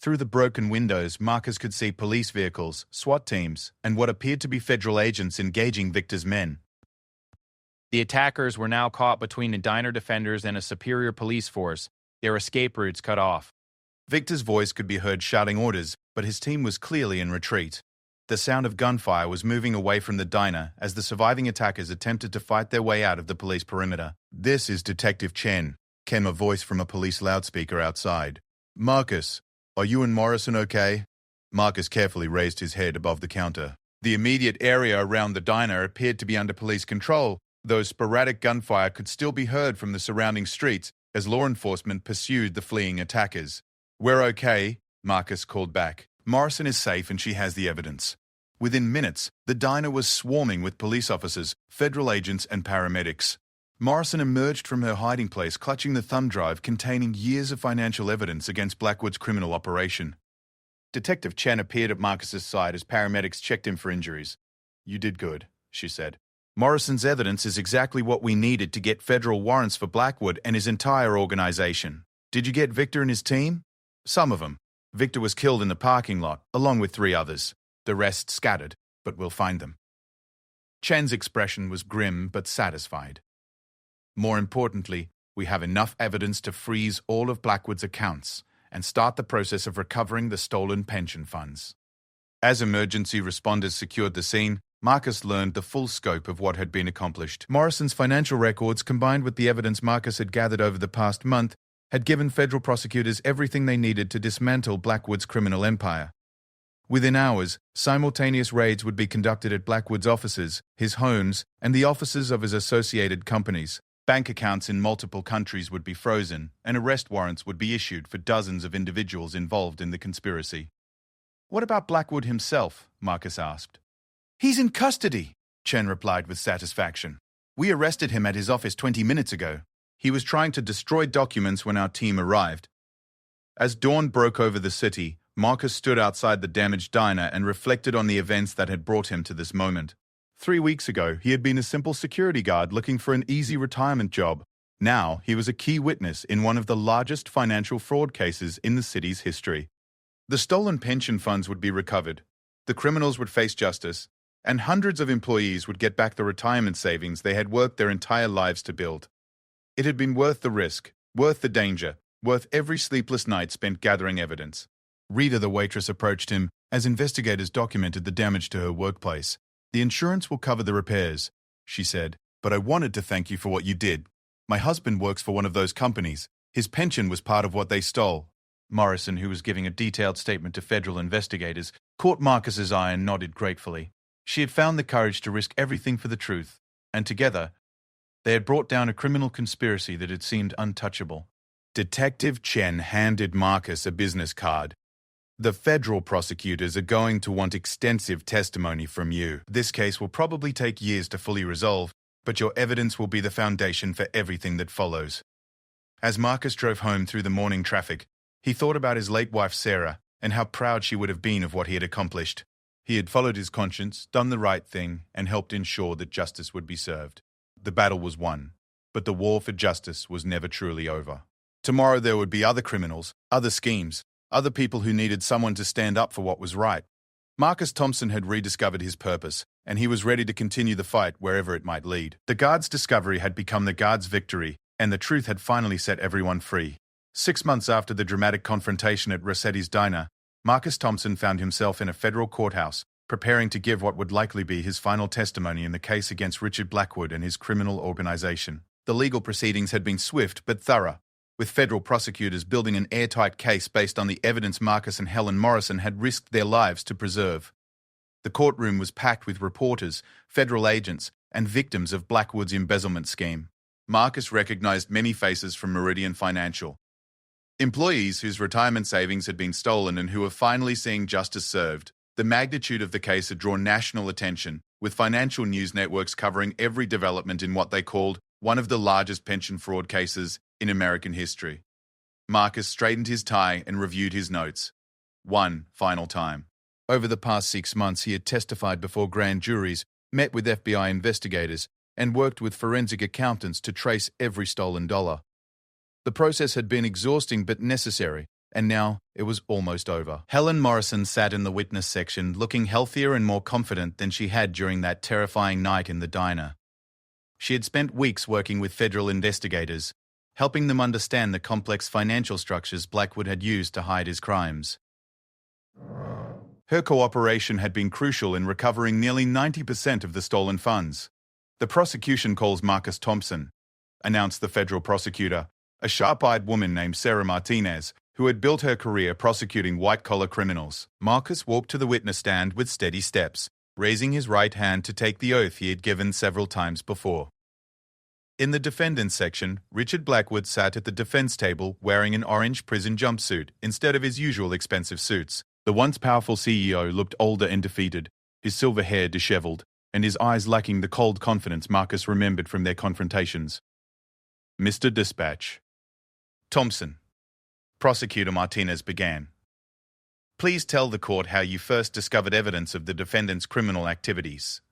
Through the broken windows, Marcus could see police vehicles, SWAT teams, and what appeared to be federal agents engaging Victor's men. The attackers were now caught between the diner defenders and a superior police force, their escape routes cut off. Victor's voice could be heard shouting orders, but his team was clearly in retreat. The sound of gunfire was moving away from the diner as the surviving attackers attempted to fight their way out of the police perimeter. "This is Detective Chen," came a voice from a police loudspeaker outside. "Marcus, are you and Morrison okay?" Marcus carefully raised his head above the counter. The immediate area around the diner appeared to be under police control, though sporadic gunfire could still be heard from the surrounding streets as law enforcement pursued the fleeing attackers. "We're okay," Marcus called back. "Morrison is safe and she has the evidence." Within minutes, the diner was swarming with police officers, federal agents, and paramedics. Morrison emerged from her hiding place clutching the thumb drive containing years of financial evidence against Blackwood's criminal operation. Detective Chen appeared at Marcus's side as paramedics checked him for injuries. "You did good," she said. "Morrison's evidence is exactly what we needed to get federal warrants for Blackwood and his entire organization. Did you get Victor and his team?" "Some of them. Victor was killed in the parking lot, along with 3 others. The rest scattered, but we'll find them." Chen's expression was grim but satisfied. "More importantly, we have enough evidence to freeze all of Blackwood's accounts and start the process of recovering the stolen pension funds." As emergency responders secured the scene, Marcus learned the full scope of what had been accomplished. Morrison's financial records, combined with the evidence Marcus had gathered over the past month, had given federal prosecutors everything they needed to dismantle Blackwood's criminal empire. Within hours, simultaneous raids would be conducted at Blackwood's offices, his homes, and the offices of his associated companies. Bank accounts in multiple countries would be frozen, and arrest warrants would be issued for dozens of individuals involved in the conspiracy. "What about Blackwood himself?" Marcus asked. "He's in custody," Chen replied with satisfaction. "We arrested him at his office 20 minutes ago. He was trying to destroy documents when our team arrived." As dawn broke over the city, Marcus stood outside the damaged diner and reflected on the events that had brought him to this moment. 3 weeks ago, he had been a simple security guard looking for an easy retirement job. Now, he was a key witness in one of the largest financial fraud cases in the city's history. The stolen pension funds would be recovered, the criminals would face justice, and hundreds of employees would get back the retirement savings they had worked their entire lives to build. It had been worth the risk, worth the danger, worth every sleepless night spent gathering evidence. Rita, the waitress, approached him as investigators documented the damage to her workplace. "The insurance will cover the repairs," she said, "but I wanted to thank you for what you did. My husband works for one of those companies. His pension was part of what they stole." Morrison, who was giving a detailed statement to federal investigators, caught Marcus's eye and nodded gratefully. She had found the courage to risk everything for the truth, and together, they had brought down a criminal conspiracy that had seemed untouchable. Detective Chen handed Marcus a business card. "The federal prosecutors are going to want extensive testimony from you. This case will probably take years to fully resolve, but your evidence will be the foundation for everything that follows." As Marcus drove home through the morning traffic, he thought about his late wife Sarah and how proud she would have been of what he had accomplished. He had followed his conscience, done the right thing, and helped ensure that justice would be served. The battle was won, but the war for justice was never truly over. Tomorrow there would be other criminals, other schemes, other people who needed someone to stand up for what was right. Marcus Thompson had rediscovered his purpose, and he was ready to continue the fight wherever it might lead. The guards' discovery had become the guards' victory, and the truth had finally set everyone free. 6 months after the dramatic confrontation at Rossetti's diner, Marcus Thompson found himself in a federal courthouse, preparing to give what would likely be his final testimony in the case against Richard Blackwood and his criminal organization. The legal proceedings had been swift but thorough. with federal prosecutors building an airtight case based on the evidence Marcus and Helen Morrison had risked their lives to preserve. The courtroom was packed with reporters, federal agents, and victims of Blackwood's embezzlement scheme. Marcus recognized many faces from Meridian Financial. Employees whose retirement savings had been stolen and who were finally seeing justice served. The magnitude of the case had drawn national attention, with financial news networks covering every development in what they called one of the largest pension fraud cases in American history. Marcus straightened his tie and reviewed his notes. One final time. Over the past 6 months, he had testified before grand juries, met with FBI investigators, and worked with forensic accountants to trace every stolen dollar. The process had been exhausting but necessary, and now it was almost over. Helen Morrison sat in the witness section, looking healthier and more confident than she had during that terrifying night in the diner. She had spent weeks working with federal investigators, helping them understand the complex financial structures Blackwood had used to hide his crimes. Her cooperation had been crucial in recovering nearly 90% of the stolen funds. "The prosecution calls Marcus Thompson," announced the federal prosecutor, a sharp-eyed woman named Sarah Martinez, who had built her career prosecuting white-collar criminals. Marcus walked to the witness stand with steady steps, raising his right hand to take the oath he had given several times before. In the defendant's section, Richard Blackwood sat at the defense table wearing an orange prison jumpsuit instead of his usual expensive suits. The once powerful CEO looked older and defeated, his silver hair disheveled, and his eyes lacking the cold confidence Marcus remembered from their confrontations. "Mr. Dispatch." "Thompson," Prosecutor Martinez began, "please tell the court how you first discovered evidence of the defendant's criminal activities."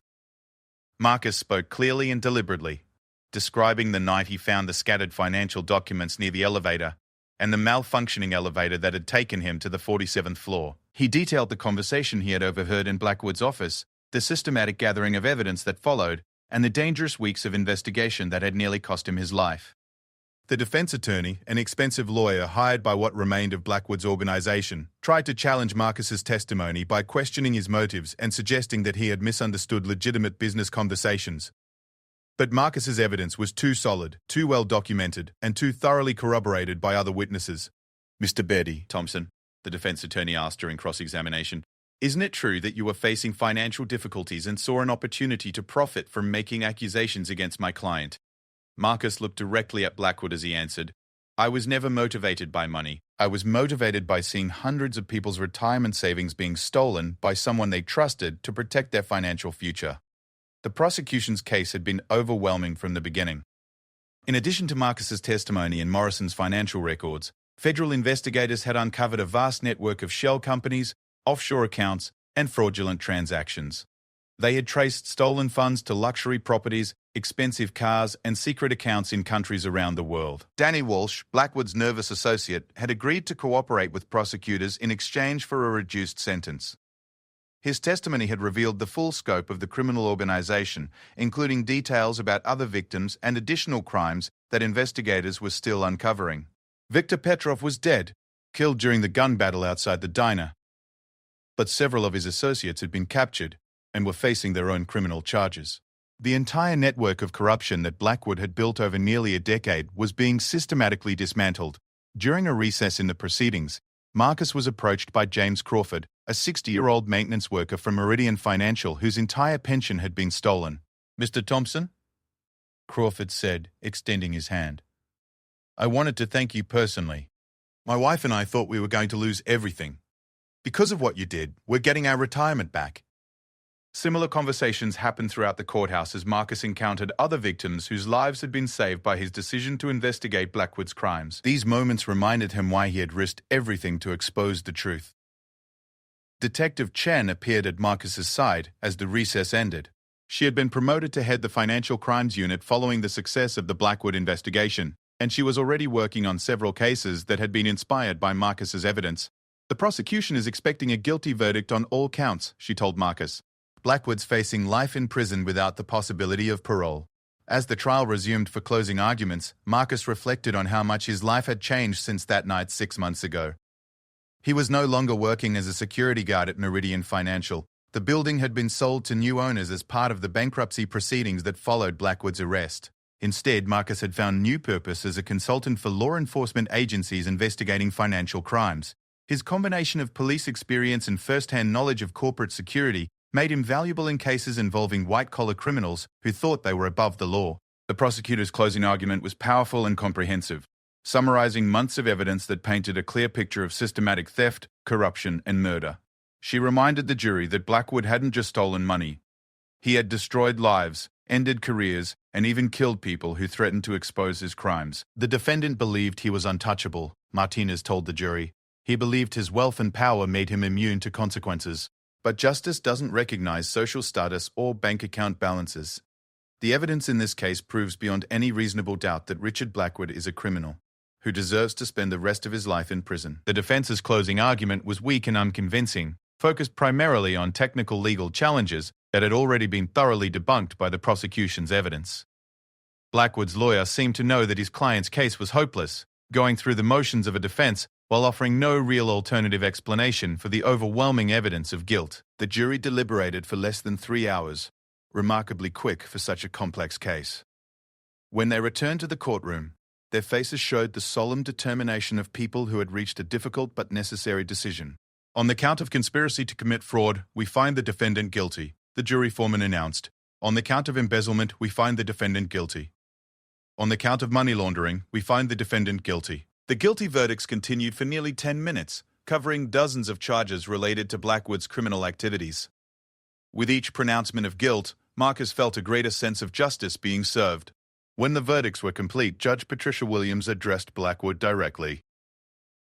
Marcus spoke clearly and deliberately, describing the night he found the scattered financial documents near the elevator and the malfunctioning elevator that had taken him to the 47th floor. He detailed the conversation he had overheard in Blackwood's office, the systematic gathering of evidence that followed, and the dangerous weeks of investigation that had nearly cost him his life. The defense attorney, an expensive lawyer hired by what remained of Blackwood's organization, tried to challenge Marcus's testimony by questioning his motives and suggesting that he had misunderstood legitimate business conversations. But Marcus's evidence was too solid, too well documented, and too thoroughly corroborated by other witnesses. "Mr. Betty," Thompson, the defense attorney asked during cross-examination, "isn't it true that you were facing financial difficulties and saw an opportunity to profit from making accusations against my client?" Marcus looked directly at Blackwood as he answered, "I was never motivated by money. I was motivated by seeing hundreds of people's retirement savings being stolen by someone they trusted to protect their financial future." The prosecution's case had been overwhelming from the beginning. In addition to Marcus's testimony and Morrison's financial records, federal investigators had uncovered a vast network of shell companies, offshore accounts, and fraudulent transactions. They had traced stolen funds to luxury properties, expensive cars, and secret accounts in countries around the world. Danny Walsh, Blackwood's nervous associate, had agreed to cooperate with prosecutors in exchange for a reduced sentence. His testimony had revealed the full scope of the criminal organization, including details about other victims and additional crimes that investigators were still uncovering. Victor Petrov was dead, killed during the gun battle outside the diner. But several of his associates had been captured and were facing their own criminal charges. The entire network of corruption that Blackwood had built over nearly a decade was being systematically dismantled. During a recess in the proceedings, Marcus was approached by James Crawford, a 60-year-old maintenance worker from Meridian Financial whose entire pension had been stolen. "Mr. Thompson?" Crawford said, extending his hand. "I wanted to thank you personally. My wife and I thought we were going to lose everything. Because of what you did, we're getting our retirement back." Similar conversations happened throughout the courthouse as Marcus encountered other victims whose lives had been saved by his decision to investigate Blackwood's crimes. These moments reminded him why he had risked everything to expose the truth. Detective Chen appeared at Marcus's side as the recess ended. She had been promoted to head the Financial Crimes Unit following the success of the Blackwood investigation, and she was already working on several cases that had been inspired by Marcus's evidence. "The prosecution is expecting a guilty verdict on all counts," she told Marcus. Blackwood's facing life in prison without the possibility of parole. As the trial resumed for closing arguments, Marcus reflected on how much his life had changed since that night 6 months ago. He was no longer working as a security guard at Meridian Financial. The building had been sold to new owners as part of the bankruptcy proceedings that followed Blackwood's arrest. Instead, Marcus had found new purpose as a consultant for law enforcement agencies investigating financial crimes. His combination of police experience and first-hand knowledge of corporate security made him valuable in cases involving white-collar criminals who thought they were above the law. The prosecutor's closing argument was powerful and comprehensive, summarizing months of evidence that painted a clear picture of systematic theft, corruption, and murder. She reminded the jury that Blackwood hadn't just stolen money. He had destroyed lives, ended careers, and even killed people who threatened to expose his crimes. The defendant believed he was untouchable, Martinez told the jury. He believed his wealth and power made him immune to consequences. But justice doesn't recognize social status or bank account balances. The evidence in this case proves beyond any reasonable doubt that Richard Blackwood is a criminal who deserves to spend the rest of his life in prison. The defense's closing argument was weak and unconvincing, focused primarily on technical legal challenges that had already been thoroughly debunked by the prosecution's evidence. Blackwood's lawyer seemed to know that his client's case was hopeless, going through the motions of a defense while offering no real alternative explanation for the overwhelming evidence of guilt. The jury deliberated for less than 3 hours, remarkably quick for such a complex case. When they returned to the courtroom, their faces showed the solemn determination of people who had reached a difficult but necessary decision. On the count of conspiracy to commit fraud, we find the defendant guilty, the jury foreman announced. On the count of embezzlement, we find the defendant guilty. On the count of money laundering, we find the defendant guilty. The guilty verdicts continued for nearly 10 minutes, covering dozens of charges related to Blackwood's criminal activities. With each pronouncement of guilt, Marcus felt a greater sense of justice being served. When the verdicts were complete, Judge Patricia Williams addressed Blackwood directly.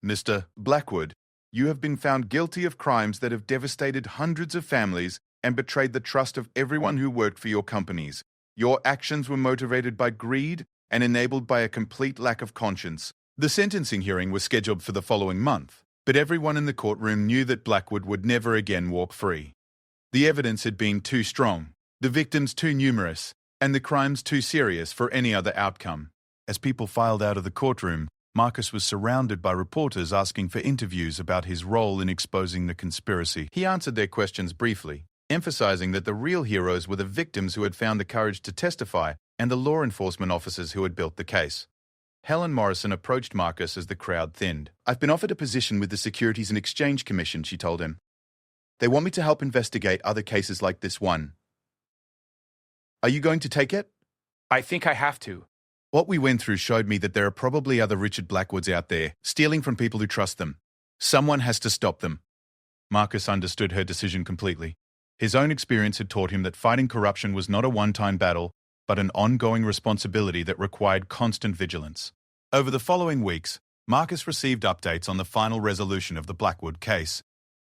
"Mr. Blackwood, you have been found guilty of crimes that have devastated hundreds of families and betrayed the trust of everyone who worked for your companies. Your actions were motivated by greed and enabled by a complete lack of conscience." The sentencing hearing was scheduled for the following month, but everyone in the courtroom knew that Blackwood would never again walk free. The evidence had been too strong, the victims too numerous, and the crimes too serious for any other outcome. As people filed out of the courtroom, Marcus was surrounded by reporters asking for interviews about his role in exposing the conspiracy. He answered their questions briefly, emphasizing that the real heroes were the victims who had found the courage to testify and the law enforcement officers who had built the case. Helen Morrison approached Marcus as the crowd thinned. "I've been offered a position with the Securities and Exchange Commission," she told him. "They want me to help investigate other cases like this one. Are you going to take it?" "I think I have to." "What we went through showed me that there are probably other Richard Blackwoods out there, stealing from people who trust them. Someone has to stop them." Marcus understood her decision completely. His own experience had taught him that fighting corruption was not a one-time battle, but an ongoing responsibility that required constant vigilance. Over the following weeks, Marcus received updates on the final resolution of the Blackwood case.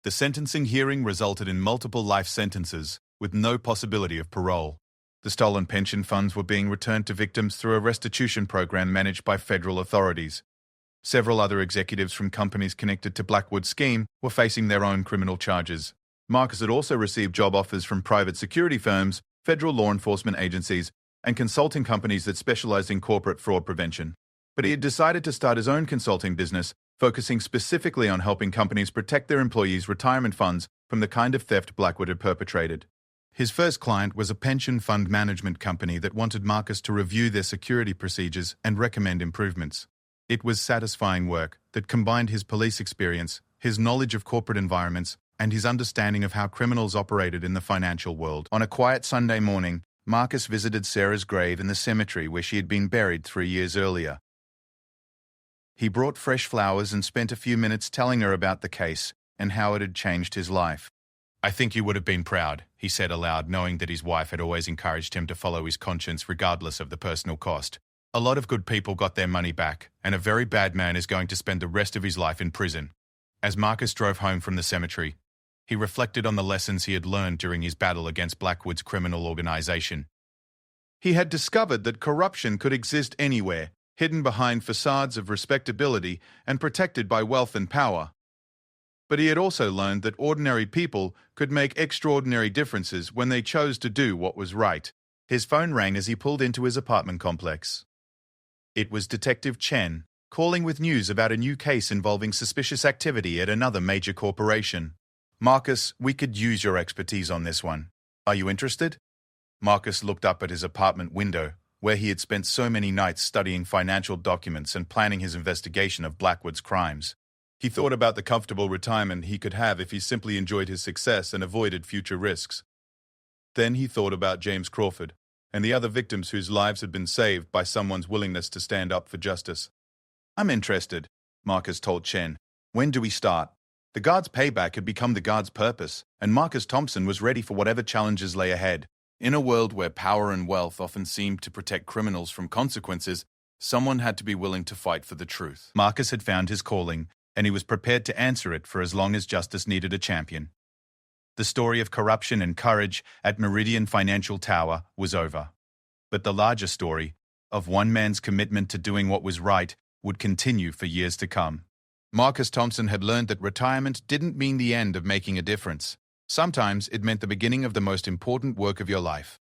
The sentencing hearing resulted in multiple life sentences, with no possibility of parole. The stolen pension funds were being returned to victims through a restitution program managed by federal authorities. Several other executives from companies connected to Blackwood's scheme were facing their own criminal charges. Marcus had also received job offers from private security firms, federal law enforcement agencies, and consulting companies that specialized in corporate fraud prevention. But he had decided to start his own consulting business, focusing specifically on helping companies protect their employees' retirement funds from the kind of theft Blackwood had perpetrated. His first client was a pension fund management company that wanted Marcus to review their security procedures and recommend improvements. It was satisfying work that combined his police experience, his knowledge of corporate environments, and his understanding of how criminals operated in the financial world. On a quiet Sunday morning, Marcus visited Sarah's grave in the cemetery where she had been buried 3 years earlier. He brought fresh flowers and spent a few minutes telling her about the case and how it had changed his life. "I think you would have been proud," he said aloud, knowing that his wife had always encouraged him to follow his conscience regardless of the personal cost. "A lot of good people got their money back, and a very bad man is going to spend the rest of his life in prison." As Marcus drove home from the cemetery, he reflected on the lessons he had learned during his battle against Blackwood's criminal organization. He had discovered that corruption could exist anywhere, hidden behind facades of respectability and protected by wealth and power. But he had also learned that ordinary people could make extraordinary differences when they chose to do what was right. His phone rang as he pulled into his apartment complex. It was Detective Chen, calling with news about a new case involving suspicious activity at another major corporation. "Marcus, we could use your expertise on this one. Are you interested?" Marcus looked up at his apartment window, where he had spent so many nights studying financial documents and planning his investigation of Blackwood's crimes. He thought about the comfortable retirement he could have if he simply enjoyed his success and avoided future risks. Then he thought about James Crawford and the other victims whose lives had been saved by someone's willingness to stand up for justice. "I'm interested," Marcus told Chen. "When do we start?" The guard's payback had become the guard's purpose, and Marcus Thompson was ready for whatever challenges lay ahead. In a world where power and wealth often seemed to protect criminals from consequences, someone had to be willing to fight for the truth. Marcus had found his calling, and he was prepared to answer it for as long as justice needed a champion. The story of corruption and courage at Meridian Financial Tower was over. But the larger story, of one man's commitment to doing what was right, would continue for years to come. Marcus Thompson had learned that retirement didn't mean the end of making a difference. Sometimes it meant the beginning of the most important work of your life.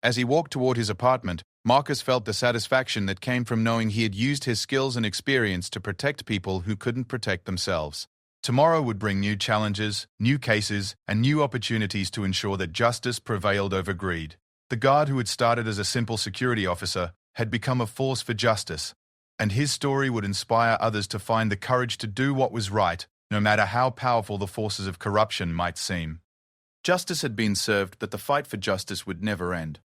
As he walked toward his apartment, Marcus felt the satisfaction that came from knowing he had used his skills and experience to protect people who couldn't protect themselves. Tomorrow would bring new challenges, new cases, and new opportunities to ensure that justice prevailed over greed. The guard who had started as a simple security officer had become a force for justice, and his story would inspire others to find the courage to do what was right, no matter how powerful the forces of corruption might seem. Justice had been served, but the fight for justice would never end.